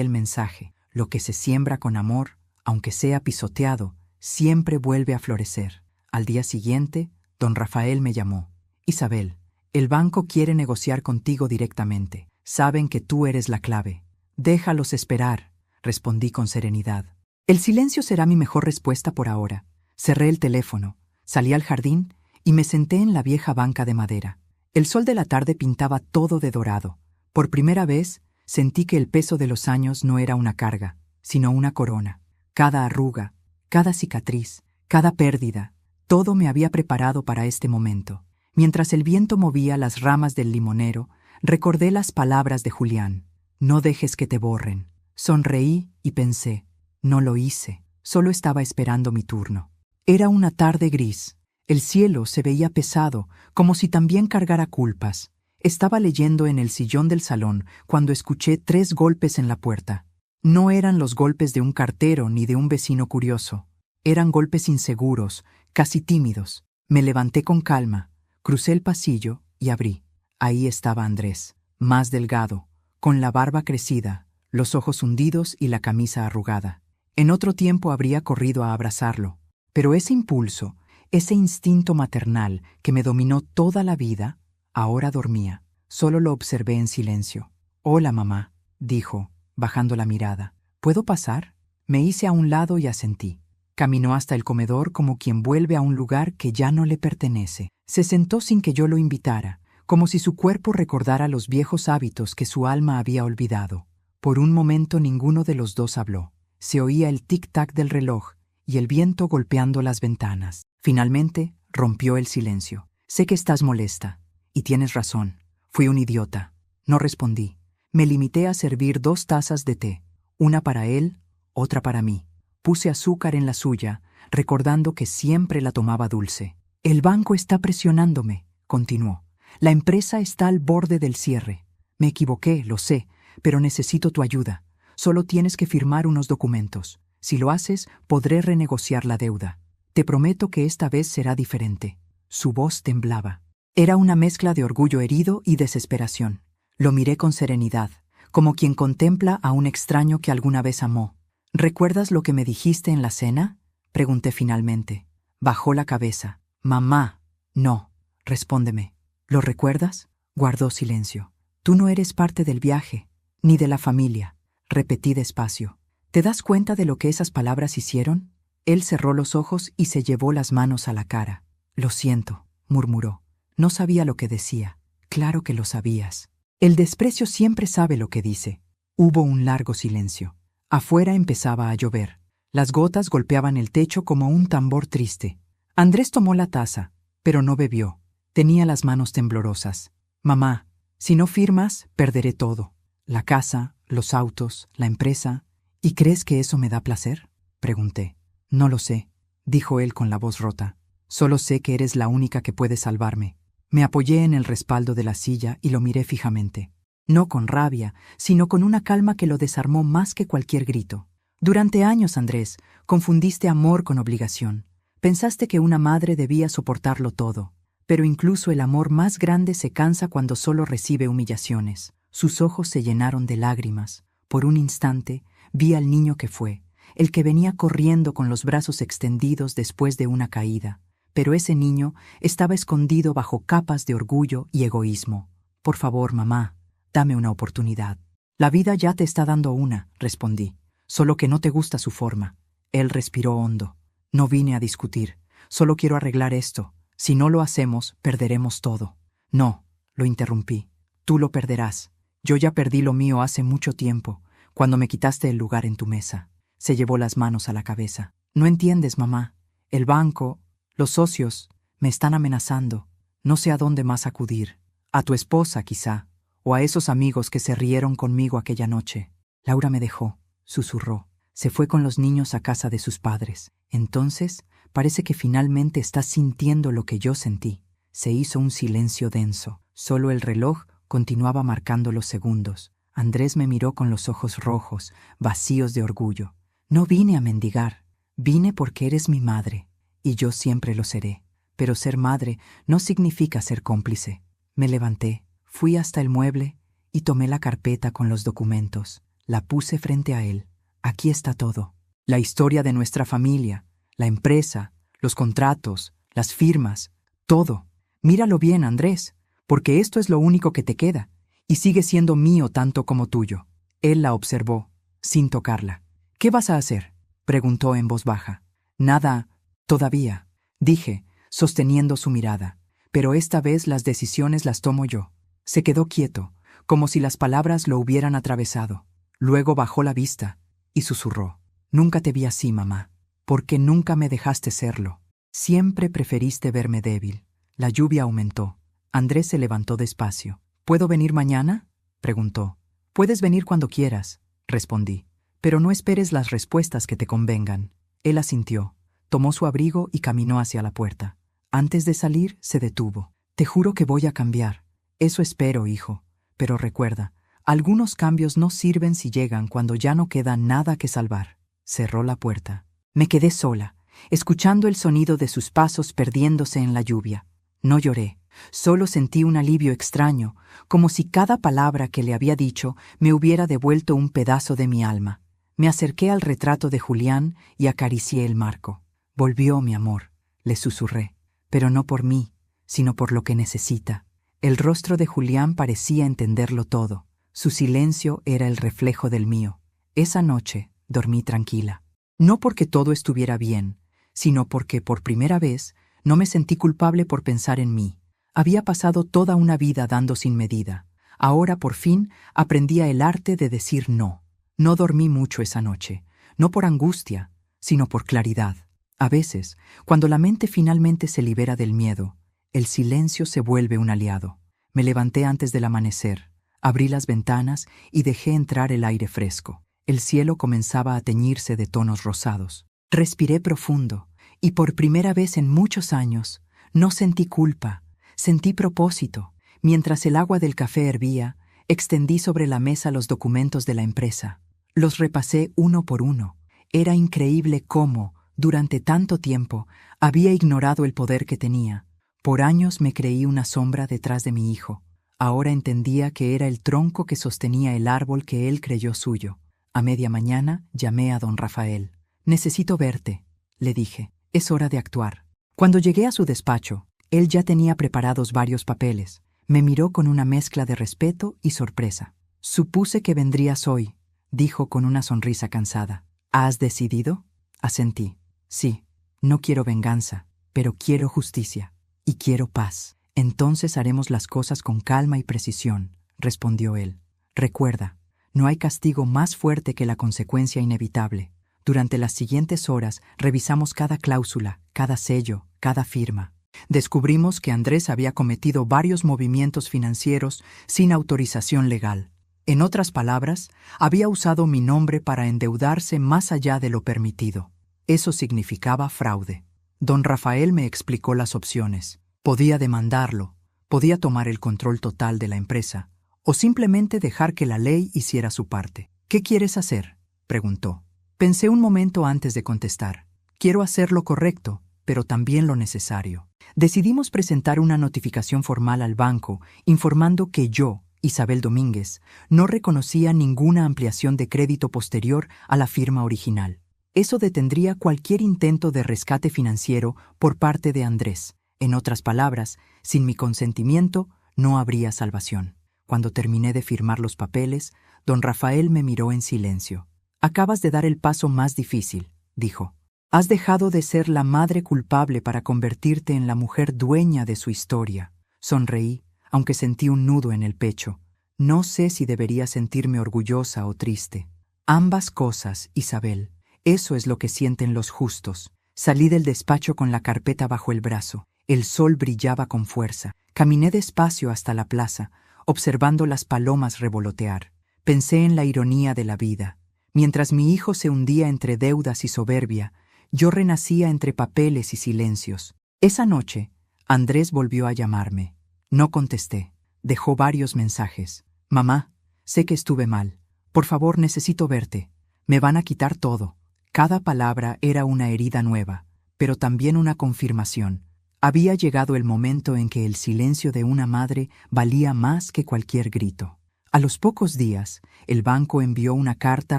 el mensaje. Lo que se siembra con amor, aunque sea pisoteado, siempre vuelve a florecer. Al día siguiente, don Rafael me llamó. Isabel, el banco quiere negociar contigo directamente. Saben que tú eres la clave. Déjalos esperar, respondí con serenidad. El silencio será mi mejor respuesta por ahora. Cerré el teléfono, salí al jardín y me senté en la vieja banca de madera. El sol de la tarde pintaba todo de dorado. Por primera vez, sentí que el peso de los años no era una carga, sino una corona. Cada arruga, cada cicatriz, cada pérdida, todo me había preparado para este momento. Mientras el viento movía las ramas del limonero, recordé las palabras de Julián. No dejes que te borren. Sonreí y pensé, no lo hice, solo estaba esperando mi turno. Era una tarde gris. El cielo se veía pesado, como si también cargara culpas. Estaba leyendo en el sillón del salón cuando escuché 3 golpes en la puerta. No eran los golpes de un cartero ni de un vecino curioso. Eran golpes inseguros, casi tímidos. Me levanté con calma, crucé el pasillo y abrí. Ahí estaba Andrés, más delgado, con la barba crecida, los ojos hundidos y la camisa arrugada. En otro tiempo habría corrido a abrazarlo, pero ese impulso, ese instinto maternal que me dominó toda la vida, ahora dormía. Solo lo observé en silencio. «Hola, mamá», dijo, bajando la mirada. «¿Puedo pasar?» Me hice a un lado y asentí. Caminó hasta el comedor como quien vuelve a un lugar que ya no le pertenece. Se sentó sin que yo lo invitara, como si su cuerpo recordara los viejos hábitos que su alma había olvidado. Por un momento ninguno de los dos habló. Se oía el tic-tac del reloj y el viento golpeando las ventanas. Finalmente, rompió el silencio. «Sé que estás molesta. Y tienes razón. Fui un idiota». No respondí. Me limité a servir 2 tazas de té, una para él, otra para mí. Puse azúcar en la suya, recordando que siempre la tomaba dulce. «El banco está presionándome», continuó. «La empresa está al borde del cierre. Me equivoqué, lo sé, pero necesito tu ayuda. Solo tienes que firmar unos documentos. Si lo haces, podré renegociar la deuda. Te prometo que esta vez será diferente». Su voz temblaba. Era una mezcla de orgullo herido y desesperación. Lo miré con serenidad, como quien contempla a un extraño que alguna vez amó. «¿Recuerdas lo que me dijiste en la cena?», pregunté finalmente. Bajó la cabeza. «Mamá, no. Respóndeme. ¿Lo recuerdas?». Guardó silencio. «Tú no eres parte del viaje, ni de la familia», repetí despacio. «¿Te das cuenta de lo que esas palabras hicieron?». Él cerró los ojos y se llevó las manos a la cara. «Lo siento», murmuró. No sabía lo que decía. Claro que lo sabías. El desprecio siempre sabe lo que dice. Hubo un largo silencio. Afuera empezaba a llover. Las gotas golpeaban el techo como un tambor triste. Andrés tomó la taza, pero no bebió. Tenía las manos temblorosas. «Mamá, si no firmas, perderé todo. La casa, los autos, la empresa. ¿Y crees que eso me da placer?», pregunté. «No lo sé», dijo él con la voz rota. «Solo sé que eres la única que puede salvarme». Me apoyé en el respaldo de la silla y lo miré fijamente. No con rabia, sino con una calma que lo desarmó más que cualquier grito. «Durante años, Andrés, confundiste amor con obligación. Pensaste que una madre debía soportarlo todo. Pero incluso el amor más grande se cansa cuando solo recibe humillaciones». Sus ojos se llenaron de lágrimas. Por un instante, vi al niño que fue, el que venía corriendo con los brazos extendidos después de una caída. Pero ese niño estaba escondido bajo capas de orgullo y egoísmo. «Por favor, mamá, dame una oportunidad». «La vida ya te está dando una», respondí. «Solo que no te gusta su forma». Él respiró hondo. «No vine a discutir. Solo quiero arreglar esto. Si no lo hacemos, perderemos todo». «No», lo interrumpí. «Tú lo perderás. Yo ya perdí lo mío hace mucho tiempo, cuando me quitaste el lugar en tu mesa». Se llevó las manos a la cabeza. «No entiendes, mamá. El banco, los socios, me están amenazando. No sé a dónde más acudir. A tu esposa, quizá, o a esos amigos que se rieron conmigo aquella noche». «Laura me dejó», susurró. «Se fue con los niños a casa de sus padres. Entonces, parece que finalmente estás sintiendo lo que yo sentí». Se hizo un silencio denso. Solo el reloj continuaba marcando los segundos. Andrés me miró con los ojos rojos, vacíos de orgullo. «No vine a mendigar. Vine porque eres mi madre. Y yo siempre lo seré. Pero ser madre no significa ser cómplice». Me levanté. Fui hasta el mueble y tomé la carpeta con los documentos. La puse frente a él. Aquí está todo. La historia de nuestra familia, la empresa, los contratos, las firmas, todo. Míralo bien, Andrés, porque esto es lo único que te queda, y sigue siendo mío tanto como tuyo. Él la observó, sin tocarla. ¿Qué vas a hacer?, preguntó en voz baja. Nada, todavía, dije, sosteniendo su mirada. Pero esta vez las decisiones las tomo yo. Se quedó quieto, como si las palabras lo hubieran atravesado. Luego bajó la vista y susurró. Nunca te vi así, mamá. ¿Por qué nunca me dejaste serlo? Siempre preferiste verme débil. La lluvia aumentó. Andrés se levantó despacio. ¿Puedo venir mañana?, preguntó. Puedes venir cuando quieras, respondí. Pero no esperes las respuestas que te convengan. Él asintió, tomó su abrigo y caminó hacia la puerta. Antes de salir, se detuvo. Te juro que voy a cambiar. Eso espero, hijo. Pero recuerda, algunos cambios no sirven si llegan cuando ya no queda nada que salvar. Cerró la puerta. Me quedé sola, escuchando el sonido de sus pasos perdiéndose en la lluvia. No lloré, solo sentí un alivio extraño, como si cada palabra que le había dicho me hubiera devuelto un pedazo de mi alma. Me acerqué al retrato de Julián y acaricié el marco. Volvió, mi amor, le susurré, pero no por mí, sino por lo que necesita. El rostro de Julián parecía entenderlo todo. Su silencio era el reflejo del mío. Esa noche dormí tranquila. No porque todo estuviera bien, sino porque, por primera vez, no me sentí culpable por pensar en mí. Había pasado toda una vida dando sin medida. Ahora, por fin, aprendía el arte de decir no. No dormí mucho esa noche, no por angustia, sino por claridad. A veces, cuando la mente finalmente se libera del miedo, el silencio se vuelve un aliado. Me levanté antes del amanecer, abrí las ventanas y dejé entrar el aire fresco. El cielo comenzaba a teñirse de tonos rosados. Respiré profundo, y por primera vez en muchos años, no sentí culpa, sentí propósito. Mientras el agua del café hervía, extendí sobre la mesa los documentos de la empresa. Los repasé uno por uno. Era increíble cómo, durante tanto tiempo, había ignorado el poder que tenía. Por años me creí una sombra detrás de mi hijo. Ahora entendía que era el tronco que sostenía el árbol que él creyó suyo. A media mañana llamé a don Rafael. «Necesito verte», le dije. «Es hora de actuar». Cuando llegué a su despacho, él ya tenía preparados varios papeles. Me miró con una mezcla de respeto y sorpresa. «Supuse que vendrías hoy», dijo con una sonrisa cansada. «¿Has decidido?». Asentí. «Sí, no quiero venganza, pero quiero justicia. Y quiero paz. Entonces haremos las cosas con calma y precisión», respondió él. «Recuerda, no hay castigo más fuerte que la consecuencia inevitable». Durante las siguientes horas revisamos cada cláusula, cada sello, cada firma. Descubrimos que Andrés había cometido varios movimientos financieros sin autorización legal. En otras palabras, había usado mi nombre para endeudarse más allá de lo permitido. Eso significaba fraude. Don Rafael me explicó las opciones. Podía demandarlo, podía tomar el control total de la empresa, o simplemente dejar que la ley hiciera su parte. «¿Qué quieres hacer?», preguntó. Pensé un momento antes de contestar. Quiero hacer lo correcto, pero también lo necesario. Decidimos presentar una notificación formal al banco informando que yo, Isabel Domínguez, no reconocía ninguna ampliación de crédito posterior a la firma original. Eso detendría cualquier intento de rescate financiero por parte de Andrés. En otras palabras, sin mi consentimiento no habría salvación. Cuando terminé de firmar los papeles, don Rafael me miró en silencio. «Acabas de dar el paso más difícil», dijo. «Has dejado de ser la madre culpable para convertirte en la mujer dueña de su historia». Sonreí, aunque sentí un nudo en el pecho. No sé si debería sentirme orgullosa o triste. Ambas cosas, Isabel. Eso es lo que sienten los justos. Salí del despacho con la carpeta bajo el brazo. El sol brillaba con fuerza. Caminé despacio hasta la plaza, observando las palomas revolotear. Pensé en la ironía de la vida. Mientras mi hijo se hundía entre deudas y soberbia, yo renacía entre papeles y silencios. Esa noche, Andrés volvió a llamarme. No contesté. Dejó varios mensajes. «Mamá, sé que estuve mal. Por favor, necesito verte. Me van a quitar todo». Cada palabra era una herida nueva, pero también una confirmación. Había llegado el momento en que el silencio de una madre valía más que cualquier grito. A los pocos días, el banco envió una carta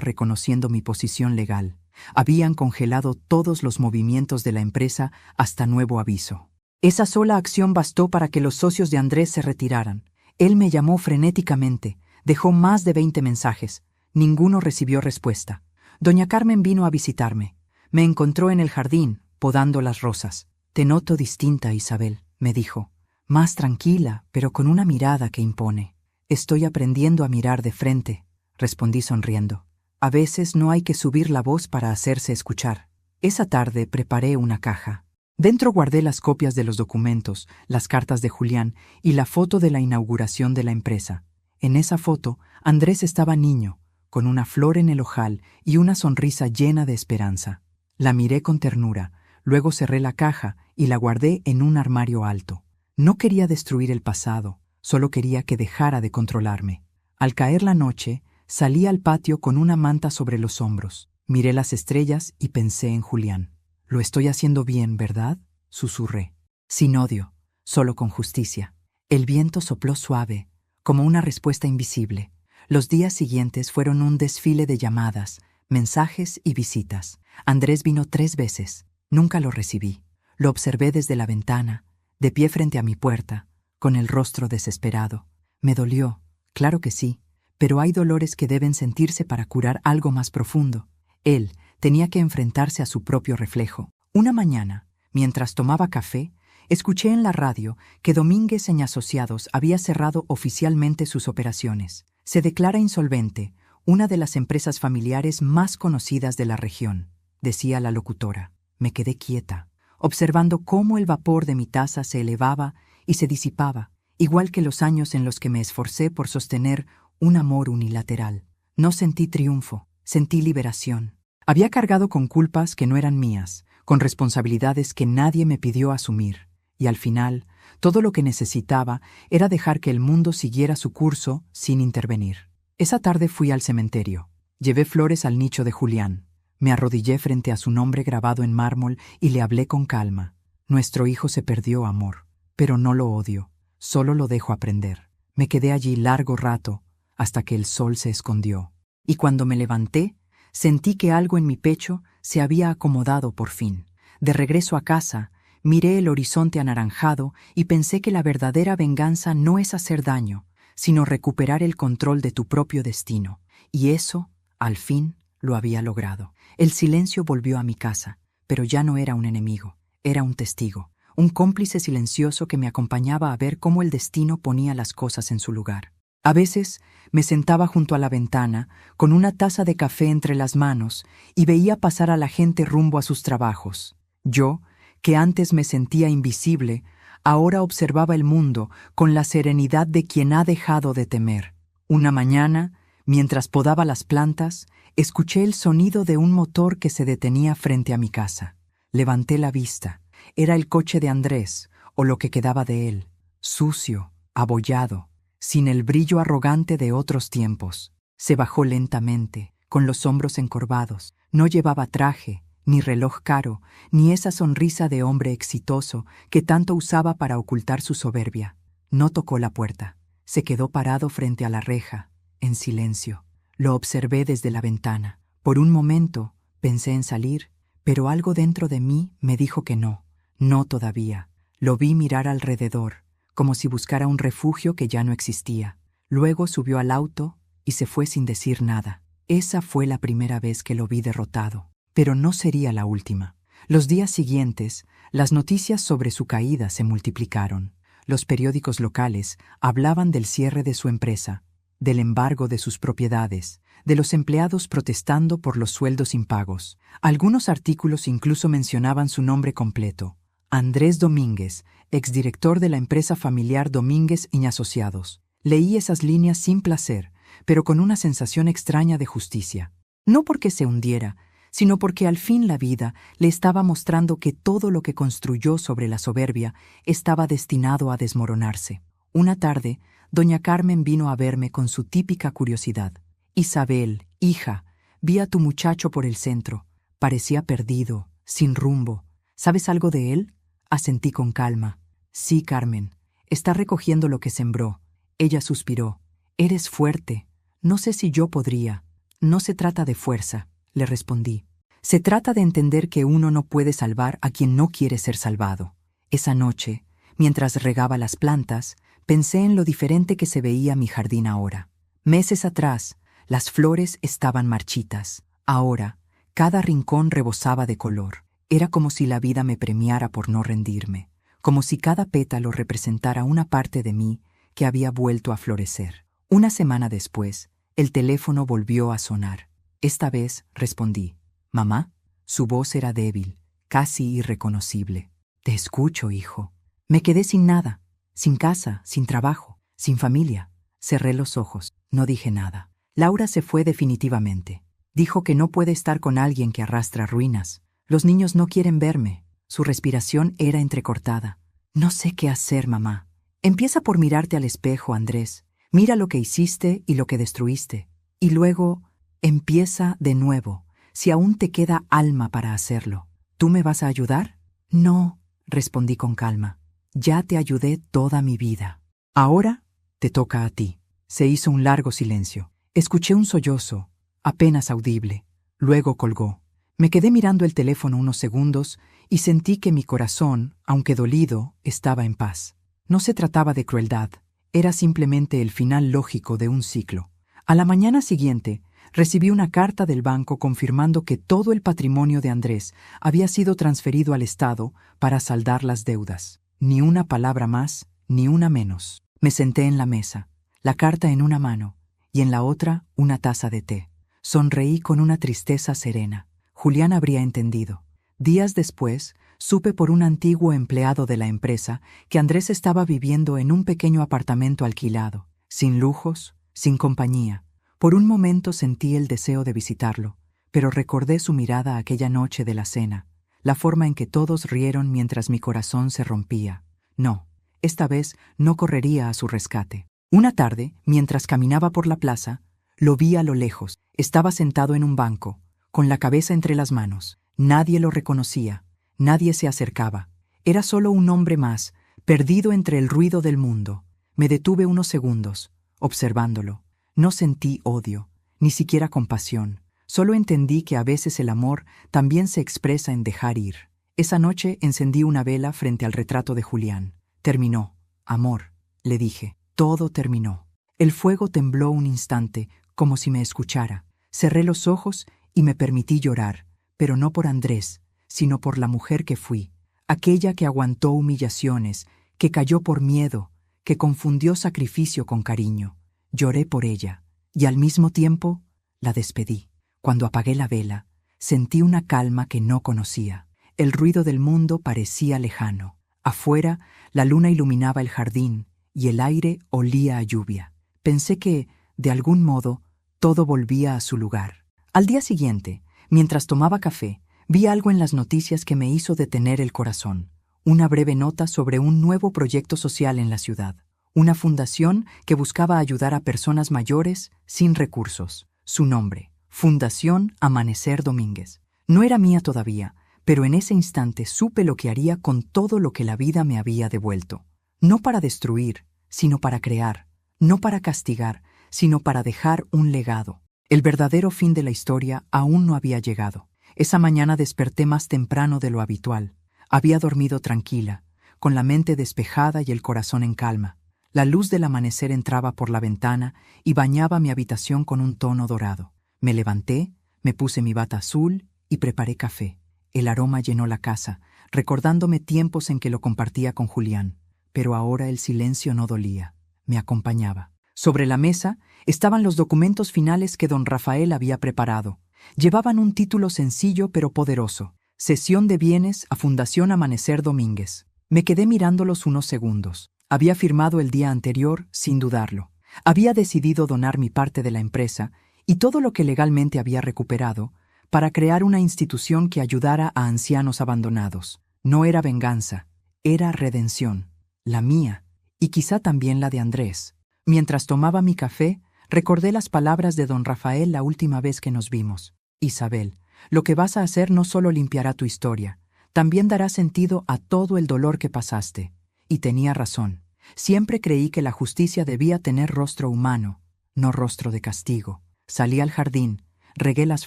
reconociendo mi posición legal. Habían congelado todos los movimientos de la empresa hasta nuevo aviso. Esa sola acción bastó para que los socios de Andrés se retiraran. Él me llamó frenéticamente, dejó más de 20 mensajes. Ninguno recibió respuesta. Doña Carmen vino a visitarme. Me encontró en el jardín, podando las rosas. «Te noto distinta, Isabel», me dijo. «Más tranquila, pero con una mirada que impone». «Estoy aprendiendo a mirar de frente», respondí sonriendo. «A veces no hay que subir la voz para hacerse escuchar». Esa tarde preparé una caja. Dentro guardé las copias de los documentos, las cartas de Julián y la foto de la inauguración de la empresa. En esa foto, Andrés estaba niño, con una flor en el ojal y una sonrisa llena de esperanza. La miré con ternura, luego cerré la caja y la guardé en un armario alto. No quería destruir el pasado, solo quería que dejara de controlarme. Al caer la noche, salí al patio con una manta sobre los hombros. Miré las estrellas y pensé en Julián. «Lo estoy haciendo bien, ¿verdad?», susurré. Sin odio, solo con justicia. El viento sopló suave, como una respuesta invisible. Los días siguientes fueron un desfile de llamadas, mensajes y visitas. Andrés vino 3 veces. Nunca lo recibí. Lo observé desde la ventana, de pie frente a mi puerta, con el rostro desesperado. Me dolió, claro que sí, pero hay dolores que deben sentirse para curar algo más profundo. Él tenía que enfrentarse a su propio reflejo. Una mañana, mientras tomaba café, escuché en la radio que Domínguez y Asociados había cerrado oficialmente sus operaciones. Se declara insolvente, una de las empresas familiares más conocidas de la región, decía la locutora. Me quedé quieta, observando cómo el vapor de mi taza se elevaba y se disipaba, igual que los años en los que me esforcé por sostener un amor unilateral. No sentí triunfo, sentí liberación. Había cargado con culpas que no eran mías, con responsabilidades que nadie me pidió asumir, y al final, todo lo que necesitaba era dejar que el mundo siguiera su curso sin intervenir. Esa tarde fui al cementerio. Llevé flores al nicho de Julián. Me arrodillé frente a su nombre grabado en mármol y le hablé con calma. Nuestro hijo se perdió, amor, pero no lo odio, solo lo dejo aprender. Me quedé allí largo rato, hasta que el sol se escondió. Y cuando me levanté, sentí que algo en mi pecho se había acomodado por fin. De regreso a casa, miré el horizonte anaranjado y pensé que la verdadera venganza no es hacer daño, sino recuperar el control de tu propio destino. Y eso, al fin, lo había logrado. El silencio volvió a mi casa, pero ya no era un enemigo, era un testigo, un cómplice silencioso que me acompañaba a ver cómo el destino ponía las cosas en su lugar. A veces me sentaba junto a la ventana, con una taza de café entre las manos, y veía pasar a la gente rumbo a sus trabajos. Yo, que antes me sentía invisible, ahora observaba el mundo con la serenidad de quien ha dejado de temer. Una mañana, mientras podaba las plantas, escuché el sonido de un motor que se detenía frente a mi casa. Levanté la vista. Era el coche de Andrés, o lo que quedaba de él, sucio, abollado, sin el brillo arrogante de otros tiempos. Se bajó lentamente, con los hombros encorvados. No llevaba traje, ni reloj caro, ni esa sonrisa de hombre exitoso que tanto usaba para ocultar su soberbia. No tocó la puerta. Se quedó parado frente a la reja, en silencio. Lo observé desde la ventana. Por un momento pensé en salir, pero algo dentro de mí me dijo que no, no todavía. Lo vi mirar alrededor, como si buscara un refugio que ya no existía. Luego subió al auto y se fue sin decir nada. Esa fue la primera vez que lo vi derrotado, pero no sería la última. Los días siguientes, las noticias sobre su caída se multiplicaron. Los periódicos locales hablaban del cierre de su empresa, del embargo de sus propiedades, de los empleados protestando por los sueldos impagos. Algunos artículos incluso mencionaban su nombre completo: Andrés Domínguez, exdirector de la empresa familiar Domínguez y Asociados. Leí esas líneas sin placer, pero con una sensación extraña de justicia. No porque se hundiera, sino porque al fin la vida le estaba mostrando que todo lo que construyó sobre la soberbia estaba destinado a desmoronarse. Una tarde, doña Carmen vino a verme con su típica curiosidad. «Isabel, hija, vi a tu muchacho por el centro. Parecía perdido, sin rumbo. ¿Sabes algo de él?», Asentí con calma. Sí, Carmen. Está recogiendo lo que sembró. Ella suspiró. Eres fuerte. No sé si yo podría. No se trata de fuerza, le respondí. Se trata de entender que uno no puede salvar a quien no quiere ser salvado. Esa noche, mientras regaba las plantas, pensé en lo diferente que se veía mi jardín ahora. Meses atrás, las flores estaban marchitas. Ahora, cada rincón rebosaba de color. Era como si la vida me premiara por no rendirme, como si cada pétalo representara una parte de mí que había vuelto a florecer. Una semana después, el teléfono volvió a sonar. Esta vez respondí. «¿Mamá?» Su voz era débil, casi irreconocible. «Te escucho, hijo». Me quedé sin nada, sin casa, sin trabajo, sin familia. Cerré los ojos, no dije nada. Laura se fue definitivamente. Dijo que no puede estar con alguien que arrastra ruinas. Los niños no quieren verme. Su respiración era entrecortada. «No sé qué hacer, mamá». «Empieza por mirarte al espejo, Andrés. Mira lo que hiciste y lo que destruiste. Y luego, empieza de nuevo, si aún te queda alma para hacerlo. ¿Tú me vas a ayudar?» «No», respondí con calma. «Ya te ayudé toda mi vida. Ahora te toca a ti». Se hizo un largo silencio. Escuché un sollozo, apenas audible. Luego colgó. Me quedé mirando el teléfono unos segundos y sentí que mi corazón, aunque dolido, estaba en paz. No se trataba de crueldad, era simplemente el final lógico de un ciclo. A la mañana siguiente, recibí una carta del banco confirmando que todo el patrimonio de Andrés había sido transferido al Estado para saldar las deudas. Ni una palabra más, ni una menos. Me senté en la mesa, la carta en una mano y en la otra una taza de té. Sonreí con una tristeza serena. Julián habría entendido. Días después, supe por un antiguo empleado de la empresa que Andrés estaba viviendo en un pequeño apartamento alquilado, sin lujos, sin compañía. Por un momento sentí el deseo de visitarlo, pero recordé su mirada aquella noche de la cena, la forma en que todos rieron mientras mi corazón se rompía. No, esta vez no correría a su rescate. Una tarde, mientras caminaba por la plaza, lo vi a lo lejos. Estaba sentado en un banco, con la cabeza entre las manos. Nadie lo reconocía, nadie se acercaba. Era solo un hombre más, perdido entre el ruido del mundo. Me detuve unos segundos, observándolo. No sentí odio, ni siquiera compasión. Solo entendí que a veces el amor también se expresa en dejar ir. Esa noche encendí una vela frente al retrato de Julián. Terminó. Amor, le dije. Todo terminó. El fuego tembló un instante, como si me escuchara. Cerré los ojos y me permití llorar, pero no por Andrés, sino por la mujer que fui, aquella que aguantó humillaciones, que cayó por miedo, que confundió sacrificio con cariño. Lloré por ella, y al mismo tiempo la despedí. Cuando apagué la vela, sentí una calma que no conocía. El ruido del mundo parecía lejano. Afuera, la luna iluminaba el jardín, y el aire olía a lluvia. Pensé que, de algún modo, todo volvía a su lugar. Al día siguiente, mientras tomaba café, vi algo en las noticias que me hizo detener el corazón. Una breve nota sobre un nuevo proyecto social en la ciudad. Una fundación que buscaba ayudar a personas mayores sin recursos. Su nombre, Fundación Amanecer Domínguez. No era mía todavía, pero en ese instante supe lo que haría con todo lo que la vida me había devuelto. No para destruir, sino para crear. No para castigar, sino para dejar un legado. El verdadero fin de la historia aún no había llegado. Esa mañana desperté más temprano de lo habitual. Había dormido tranquila, con la mente despejada y el corazón en calma. La luz del amanecer entraba por la ventana y bañaba mi habitación con un tono dorado. Me levanté, me puse mi bata azul y preparé café. El aroma llenó la casa, recordándome tiempos en que lo compartía con Julián. Pero ahora el silencio no dolía, me acompañaba. Sobre la mesa estaban los documentos finales que don Rafael había preparado. Llevaban un título sencillo pero poderoso: Cesión de bienes a Fundación Amanecer Domínguez. Me quedé mirándolos unos segundos. Había firmado el día anterior sin dudarlo. Había decidido donar mi parte de la empresa y todo lo que legalmente había recuperado para crear una institución que ayudara a ancianos abandonados. No era venganza, era redención. La mía, y quizá también la de Andrés. Mientras tomaba mi café, recordé las palabras de don Rafael la última vez que nos vimos. Isabel, lo que vas a hacer no solo limpiará tu historia, también dará sentido a todo el dolor que pasaste. Y tenía razón. Siempre creí que la justicia debía tener rostro humano, no rostro de castigo. Salí al jardín, regué las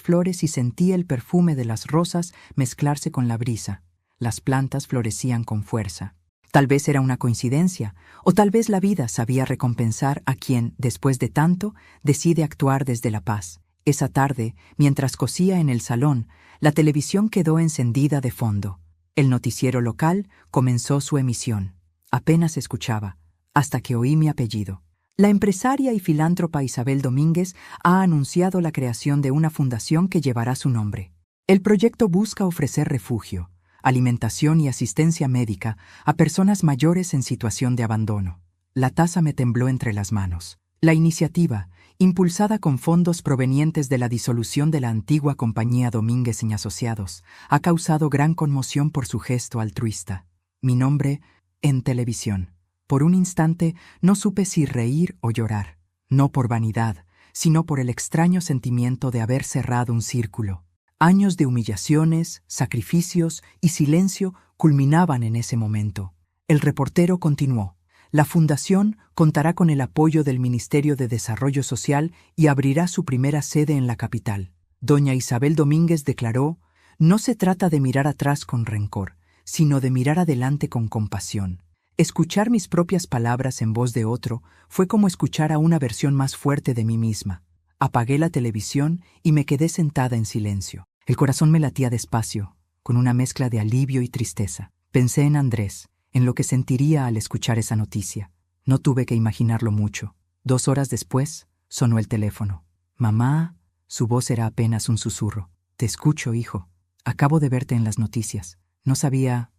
flores y sentí el perfume de las rosas mezclarse con la brisa. Las plantas florecían con fuerza. Tal vez era una coincidencia, o tal vez la vida sabía recompensar a quien, después de tanto, decide actuar desde la paz. Esa tarde, mientras cosía en el salón, la televisión quedó encendida de fondo. El noticiero local comenzó su emisión. Apenas escuchaba, hasta que oí mi apellido. La empresaria y filántropa Isabel Domínguez ha anunciado la creación de una fundación que llevará su nombre. El proyecto busca ofrecer refugio, alimentación y asistencia médica a personas mayores en situación de abandono. La taza me tembló entre las manos. La iniciativa, impulsada con fondos provenientes de la disolución de la antigua compañía Domínguez y Asociados, ha causado gran conmoción por su gesto altruista. Mi nombre en televisión. Por un instante no supe si reír o llorar, no por vanidad, sino por el extraño sentimiento de haber cerrado un círculo. Años de humillaciones, sacrificios y silencio culminaban en ese momento. El reportero continuó. La fundación contará con el apoyo del Ministerio de Desarrollo Social y abrirá su primera sede en la capital. Doña Isabel Domínguez declaró: no se trata de mirar atrás con rencor, sino de mirar adelante con compasión. Escuchar mis propias palabras en voz de otro fue como escuchar a una versión más fuerte de mí misma. Apagué la televisión y me quedé sentada en silencio. El corazón me latía despacio, con una mezcla de alivio y tristeza. Pensé en Andrés, en lo que sentiría al escuchar esa noticia. No tuve que imaginarlo mucho. 2 horas después, sonó el teléfono. Mamá, su voz era apenas un susurro. Te escucho, hijo. Acabo de verte en las noticias. No sabía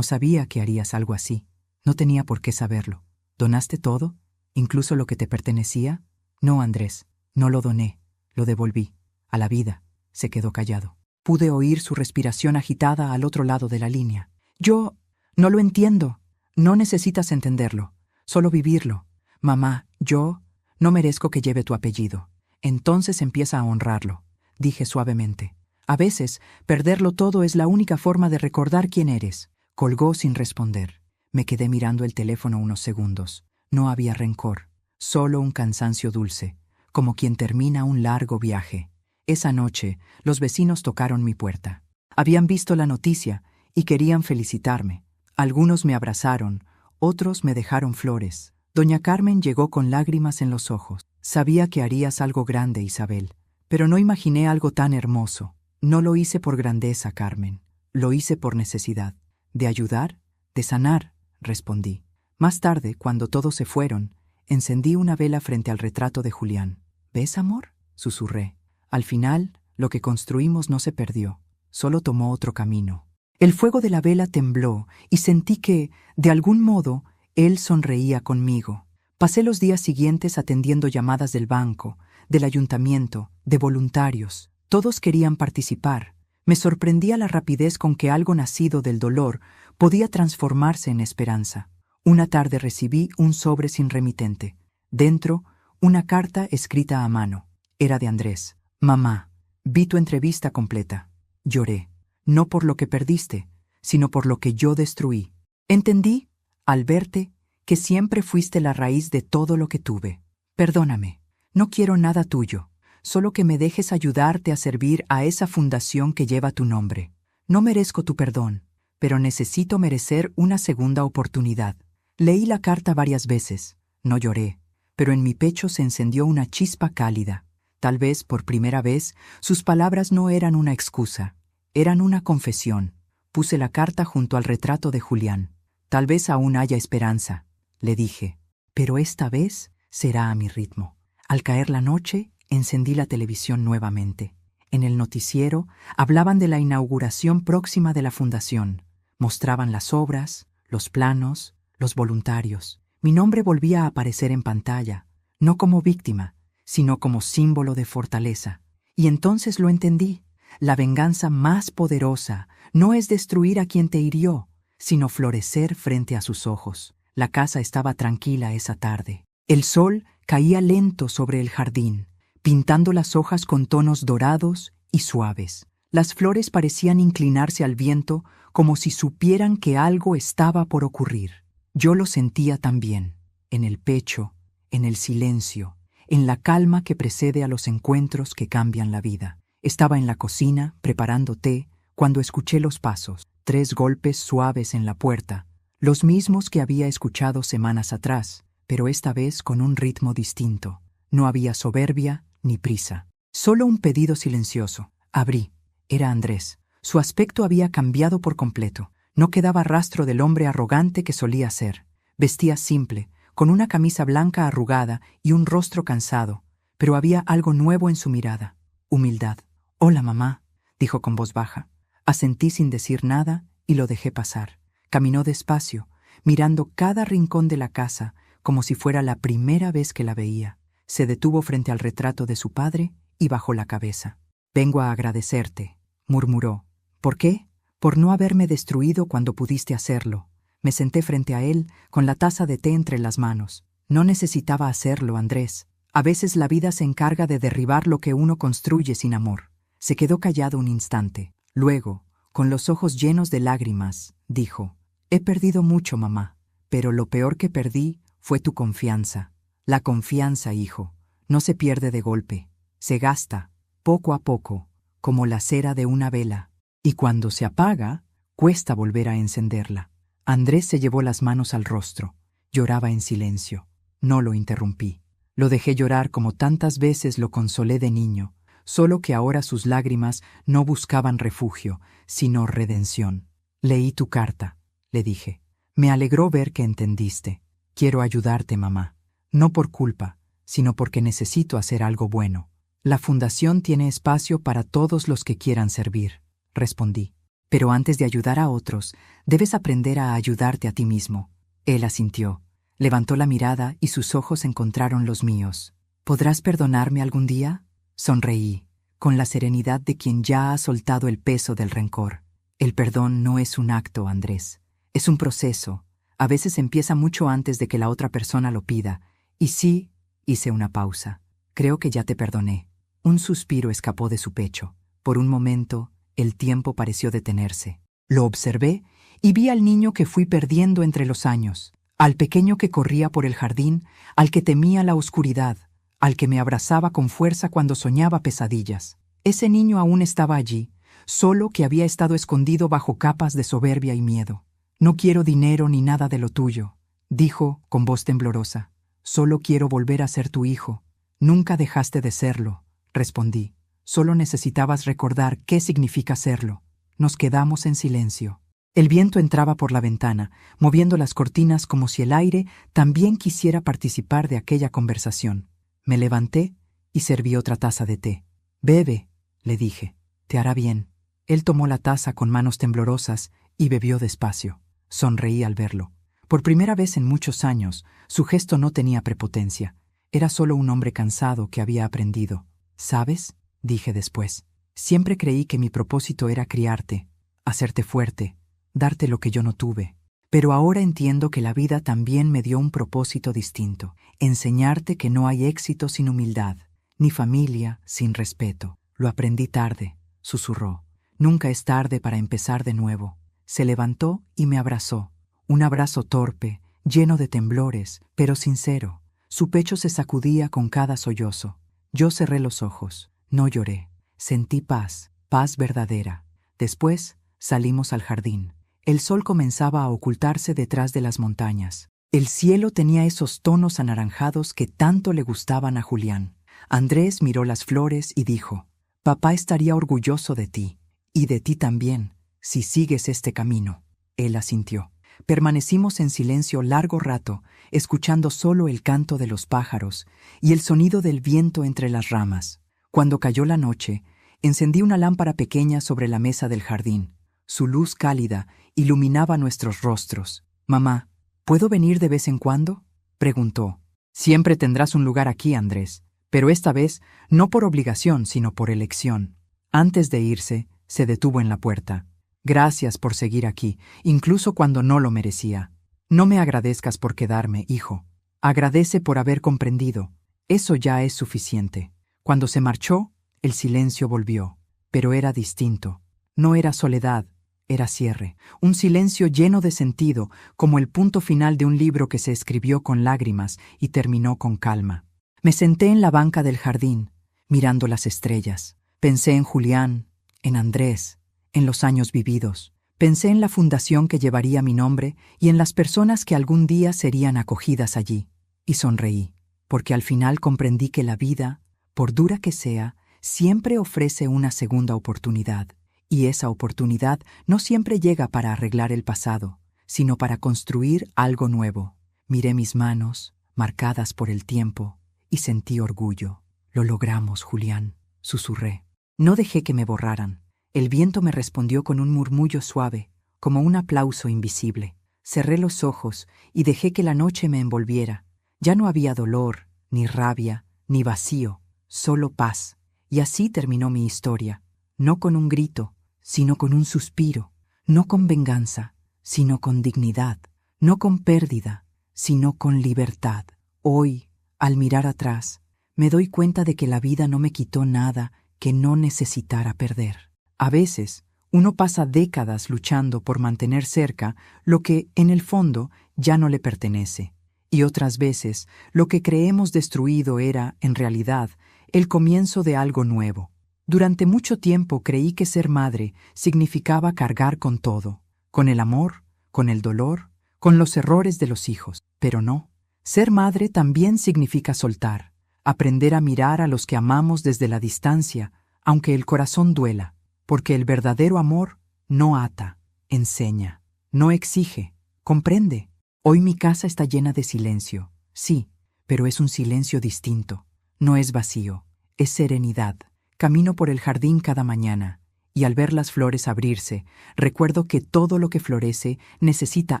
que harías algo así. No tenía por qué saberlo. ¿Donaste todo? ¿Incluso lo que te pertenecía? No, Andrés, no lo doné. Lo devolví. A la vida. Se quedó callado. Pude oír su respiración agitada al otro lado de la línea. Yo no lo entiendo. No necesitas entenderlo. Solo vivirlo. Mamá, yo no merezco que lleve tu apellido. Entonces empieza a honrarlo, dije suavemente. A veces, perderlo todo es la única forma de recordar quién eres. Colgó sin responder. Me quedé mirando el teléfono unos segundos. No había rencor, solo un cansancio dulce, como quien termina un largo viaje. Esa noche, los vecinos tocaron mi puerta. Habían visto la noticia y querían felicitarme. Algunos me abrazaron, otros me dejaron flores. Doña Carmen llegó con lágrimas en los ojos. Sabía que harías algo grande, Isabel, pero no imaginé algo tan hermoso. No lo hice por grandeza, Carmen. Lo hice por necesidad. ¿De ayudar? De sanar, respondí. Más tarde, cuando todos se fueron, encendí una vela frente al retrato de Julián. ¿Ves, amor?, susurré. Al final, lo que construimos no se perdió, solo tomó otro camino. El fuego de la vela tembló y sentí que, de algún modo, él sonreía conmigo. Pasé los días siguientes atendiendo llamadas del banco, del ayuntamiento, de voluntarios. Todos querían participar. Me sorprendía la rapidez con que algo nacido del dolor podía transformarse en esperanza. Una tarde recibí un sobre sin remitente. Dentro, una carta escrita a mano. Era de Andrés. Mamá, vi tu entrevista completa. Lloré, no por lo que perdiste, sino por lo que yo destruí. Entendí, al verte, que siempre fuiste la raíz de todo lo que tuve. Perdóname, no quiero nada tuyo, solo que me dejes ayudarte a servir a esa fundación que lleva tu nombre. No merezco tu perdón, pero necesito merecer una segunda oportunidad. Leí la carta varias veces, no lloré, pero en mi pecho se encendió una chispa cálida. Tal vez, por primera vez, sus palabras no eran una excusa, eran una confesión. Puse la carta junto al retrato de Julián. Tal vez aún haya esperanza, le dije, pero esta vez será a mi ritmo. Al caer la noche, encendí la televisión nuevamente. En el noticiero hablaban de la inauguración próxima de la fundación. Mostraban las obras, los planos, los voluntarios. Mi nombre volvía a aparecer en pantalla, no como víctima, sino como símbolo de fortaleza. Y entonces lo entendí. La venganza más poderosa no es destruir a quien te hirió, sino florecer frente a sus ojos. La casa estaba tranquila esa tarde. El sol caía lento sobre el jardín, pintando las hojas con tonos dorados y suaves. Las flores parecían inclinarse al viento como si supieran que algo estaba por ocurrir. Yo lo sentía también, en el pecho, en el silencio, en la calma que precede a los encuentros que cambian la vida. Estaba en la cocina, preparando té, cuando escuché los pasos, 3 golpes suaves en la puerta, los mismos que había escuchado semanas atrás, pero esta vez con un ritmo distinto. No había soberbia ni prisa, solo un pedido silencioso. Abrí. Era Andrés. Su aspecto había cambiado por completo. No quedaba rastro del hombre arrogante que solía ser. Vestía simple, con una camisa blanca arrugada y un rostro cansado, pero había algo nuevo en su mirada. Humildad. «Hola, mamá», dijo con voz baja. Asentí sin decir nada y lo dejé pasar. Caminó despacio, mirando cada rincón de la casa como si fuera la primera vez que la veía. Se detuvo frente al retrato de su padre y bajó la cabeza. «Vengo a agradecerte», murmuró. «¿Por qué?» «Por no haberme destruido cuando pudiste hacerlo». Me senté frente a él, con la taza de té entre las manos. No necesitaba hacerlo, Andrés. A veces la vida se encarga de derribar lo que uno construye sin amor. Se quedó callado un instante. Luego, con los ojos llenos de lágrimas, dijo: «He perdido mucho, mamá, pero lo peor que perdí fue tu confianza». La confianza, hijo, no se pierde de golpe. Se gasta, poco a poco, como la cera de una vela. Y cuando se apaga, cuesta volver a encenderla. Andrés se llevó las manos al rostro. Lloraba en silencio. No lo interrumpí. Lo dejé llorar como tantas veces lo consolé de niño, solo que ahora sus lágrimas no buscaban refugio, sino redención. «Leí tu carta», le dije. «Me alegró ver que entendiste. Quiero ayudarte, mamá. No por culpa, sino porque necesito hacer algo bueno. La fundación tiene espacio para todos los que quieran servir», respondí. «Pero antes de ayudar a otros, debes aprender a ayudarte a ti mismo». Él asintió. Levantó la mirada y sus ojos encontraron los míos. «¿Podrás perdonarme algún día?». Sonreí, con la serenidad de quien ya ha soltado el peso del rencor. El perdón no es un acto, Andrés. Es un proceso. A veces empieza mucho antes de que la otra persona lo pida. Y sí, hice una pausa. «Creo que ya te perdoné». Un suspiro escapó de su pecho. Por un momento, el tiempo pareció detenerse. Lo observé y vi al niño que fui perdiendo entre los años, al pequeño que corría por el jardín, al que temía la oscuridad, al que me abrazaba con fuerza cuando soñaba pesadillas. Ese niño aún estaba allí, solo que había estado escondido bajo capas de soberbia y miedo. «No quiero dinero ni nada de lo tuyo», dijo con voz temblorosa. «Solo quiero volver a ser tu hijo». «Nunca dejaste de serlo», respondí. «Solo necesitabas recordar qué significa serlo». Nos quedamos en silencio. El viento entraba por la ventana, moviendo las cortinas como si el aire también quisiera participar de aquella conversación. Me levanté y serví otra taza de té. «Bebe», le dije. «Te hará bien». Él tomó la taza con manos temblorosas y bebió despacio. Sonreí al verlo. Por primera vez en muchos años, su gesto no tenía prepotencia. Era solo un hombre cansado que había aprendido. «¿Sabes?», dije después. «Siempre creí que mi propósito era criarte, hacerte fuerte, darte lo que yo no tuve. Pero ahora entiendo que la vida también me dio un propósito distinto, enseñarte que no hay éxito sin humildad, ni familia sin respeto». «Lo aprendí tarde», susurró. «Nunca es tarde para empezar de nuevo». Se levantó y me abrazó. Un abrazo torpe, lleno de temblores, pero sincero. Su pecho se sacudía con cada sollozo. Yo cerré los ojos. No lloré. Sentí paz, paz verdadera. Después salimos al jardín. El sol comenzaba a ocultarse detrás de las montañas. El cielo tenía esos tonos anaranjados que tanto le gustaban a Julián. Andrés miró las flores y dijo: «Papá estaría orgulloso de ti, y de ti también, si sigues este camino». Él asintió. Permanecimos en silencio largo rato, escuchando solo el canto de los pájaros y el sonido del viento entre las ramas. Cuando cayó la noche, encendí una lámpara pequeña sobre la mesa del jardín. Su luz cálida iluminaba nuestros rostros. «Mamá, ¿puedo venir de vez en cuando?», preguntó. «Siempre tendrás un lugar aquí, Andrés, pero esta vez no por obligación, sino por elección». Antes de irse, se detuvo en la puerta. «Gracias por seguir aquí, incluso cuando no lo merecía. No me agradezcas por quedarme, hijo. Agradece por haber comprendido. Eso ya es suficiente». Cuando se marchó, el silencio volvió. pero era distinto. No era soledad, era cierre, un silencio lleno de sentido, como el punto final de un libro que se escribió con lágrimas y terminó con calma. Me senté en la banca del jardín, mirando las estrellas. Pensé en Julián, en Andrés, en los años vividos. Pensé en la fundación que llevaría mi nombre y en las personas que algún día serían acogidas allí. Y sonreí, porque al final comprendí que la vida, por dura que sea, siempre ofrece una segunda oportunidad. Y esa oportunidad no siempre llega para arreglar el pasado, sino para construir algo nuevo. Miré mis manos, marcadas por el tiempo, y sentí orgullo. Lo logramos, Julián, susurré. No dejé que me borraran. El viento me respondió con un murmullo suave, como un aplauso invisible. Cerré los ojos y dejé que la noche me envolviera. Ya no había dolor, ni rabia, ni vacío, solo paz. Y así terminó mi historia, no con un grito, sino con un suspiro, no con venganza, sino con dignidad, no con pérdida, sino con libertad. Hoy, al mirar atrás, me doy cuenta de que la vida no me quitó nada que no necesitara perder. A veces, uno pasa décadas luchando por mantener cerca lo que, en el fondo, ya no le pertenece. Y otras veces, lo que creemos destruido era, en realidad, el comienzo de algo nuevo. Durante mucho tiempo creí que ser madre significaba cargar con todo, con el amor, con el dolor, con los errores de los hijos. Pero no. Ser madre también significa soltar, aprender a mirar a los que amamos desde la distancia, aunque el corazón duela, porque el verdadero amor no ata, enseña, no exige, comprende. Hoy mi casa está llena de silencio, sí, pero es un silencio distinto. No es vacío, es serenidad. Camino por el jardín cada mañana, y al ver las flores abrirse, recuerdo que todo lo que florece necesita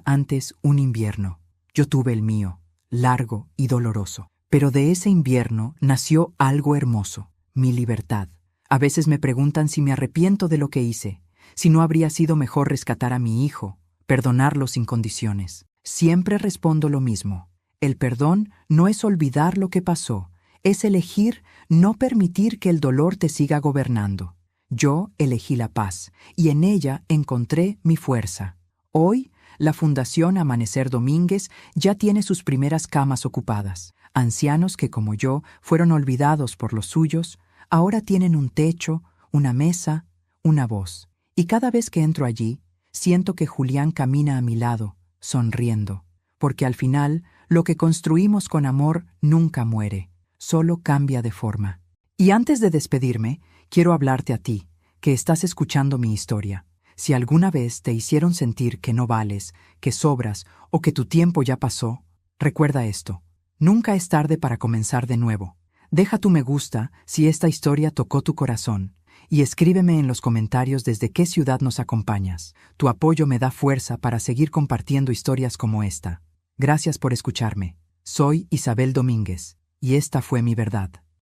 antes un invierno. Yo tuve el mío, largo y doloroso, pero de ese invierno nació algo hermoso, mi libertad. A veces me preguntan si me arrepiento de lo que hice, si no habría sido mejor rescatar a mi hijo, perdonarlo sin condiciones. Siempre respondo lo mismo. El perdón no es olvidar lo que pasó, es elegir no permitir que el dolor te siga gobernando. Yo elegí la paz, y en ella encontré mi fuerza. Hoy, la Fundación Amanecer Domínguez ya tiene sus primeras camas ocupadas. Ancianos que, como yo, fueron olvidados por los suyos, ahora tienen un techo, una mesa, una voz. Y cada vez que entro allí, siento que Julián camina a mi lado, sonriendo, porque al final, lo que construimos con amor nunca muere, solo cambia de forma. Y antes de despedirme, quiero hablarte a ti, que estás escuchando mi historia. Si alguna vez te hicieron sentir que no vales, que sobras o que tu tiempo ya pasó, recuerda esto. Nunca es tarde para comenzar de nuevo. Deja tu me gusta si esta historia tocó tu corazón y escríbeme en los comentarios desde qué ciudad nos acompañas. Tu apoyo me da fuerza para seguir compartiendo historias como esta. Gracias por escucharme. Soy Isabel Domínguez y esta fue mi verdad.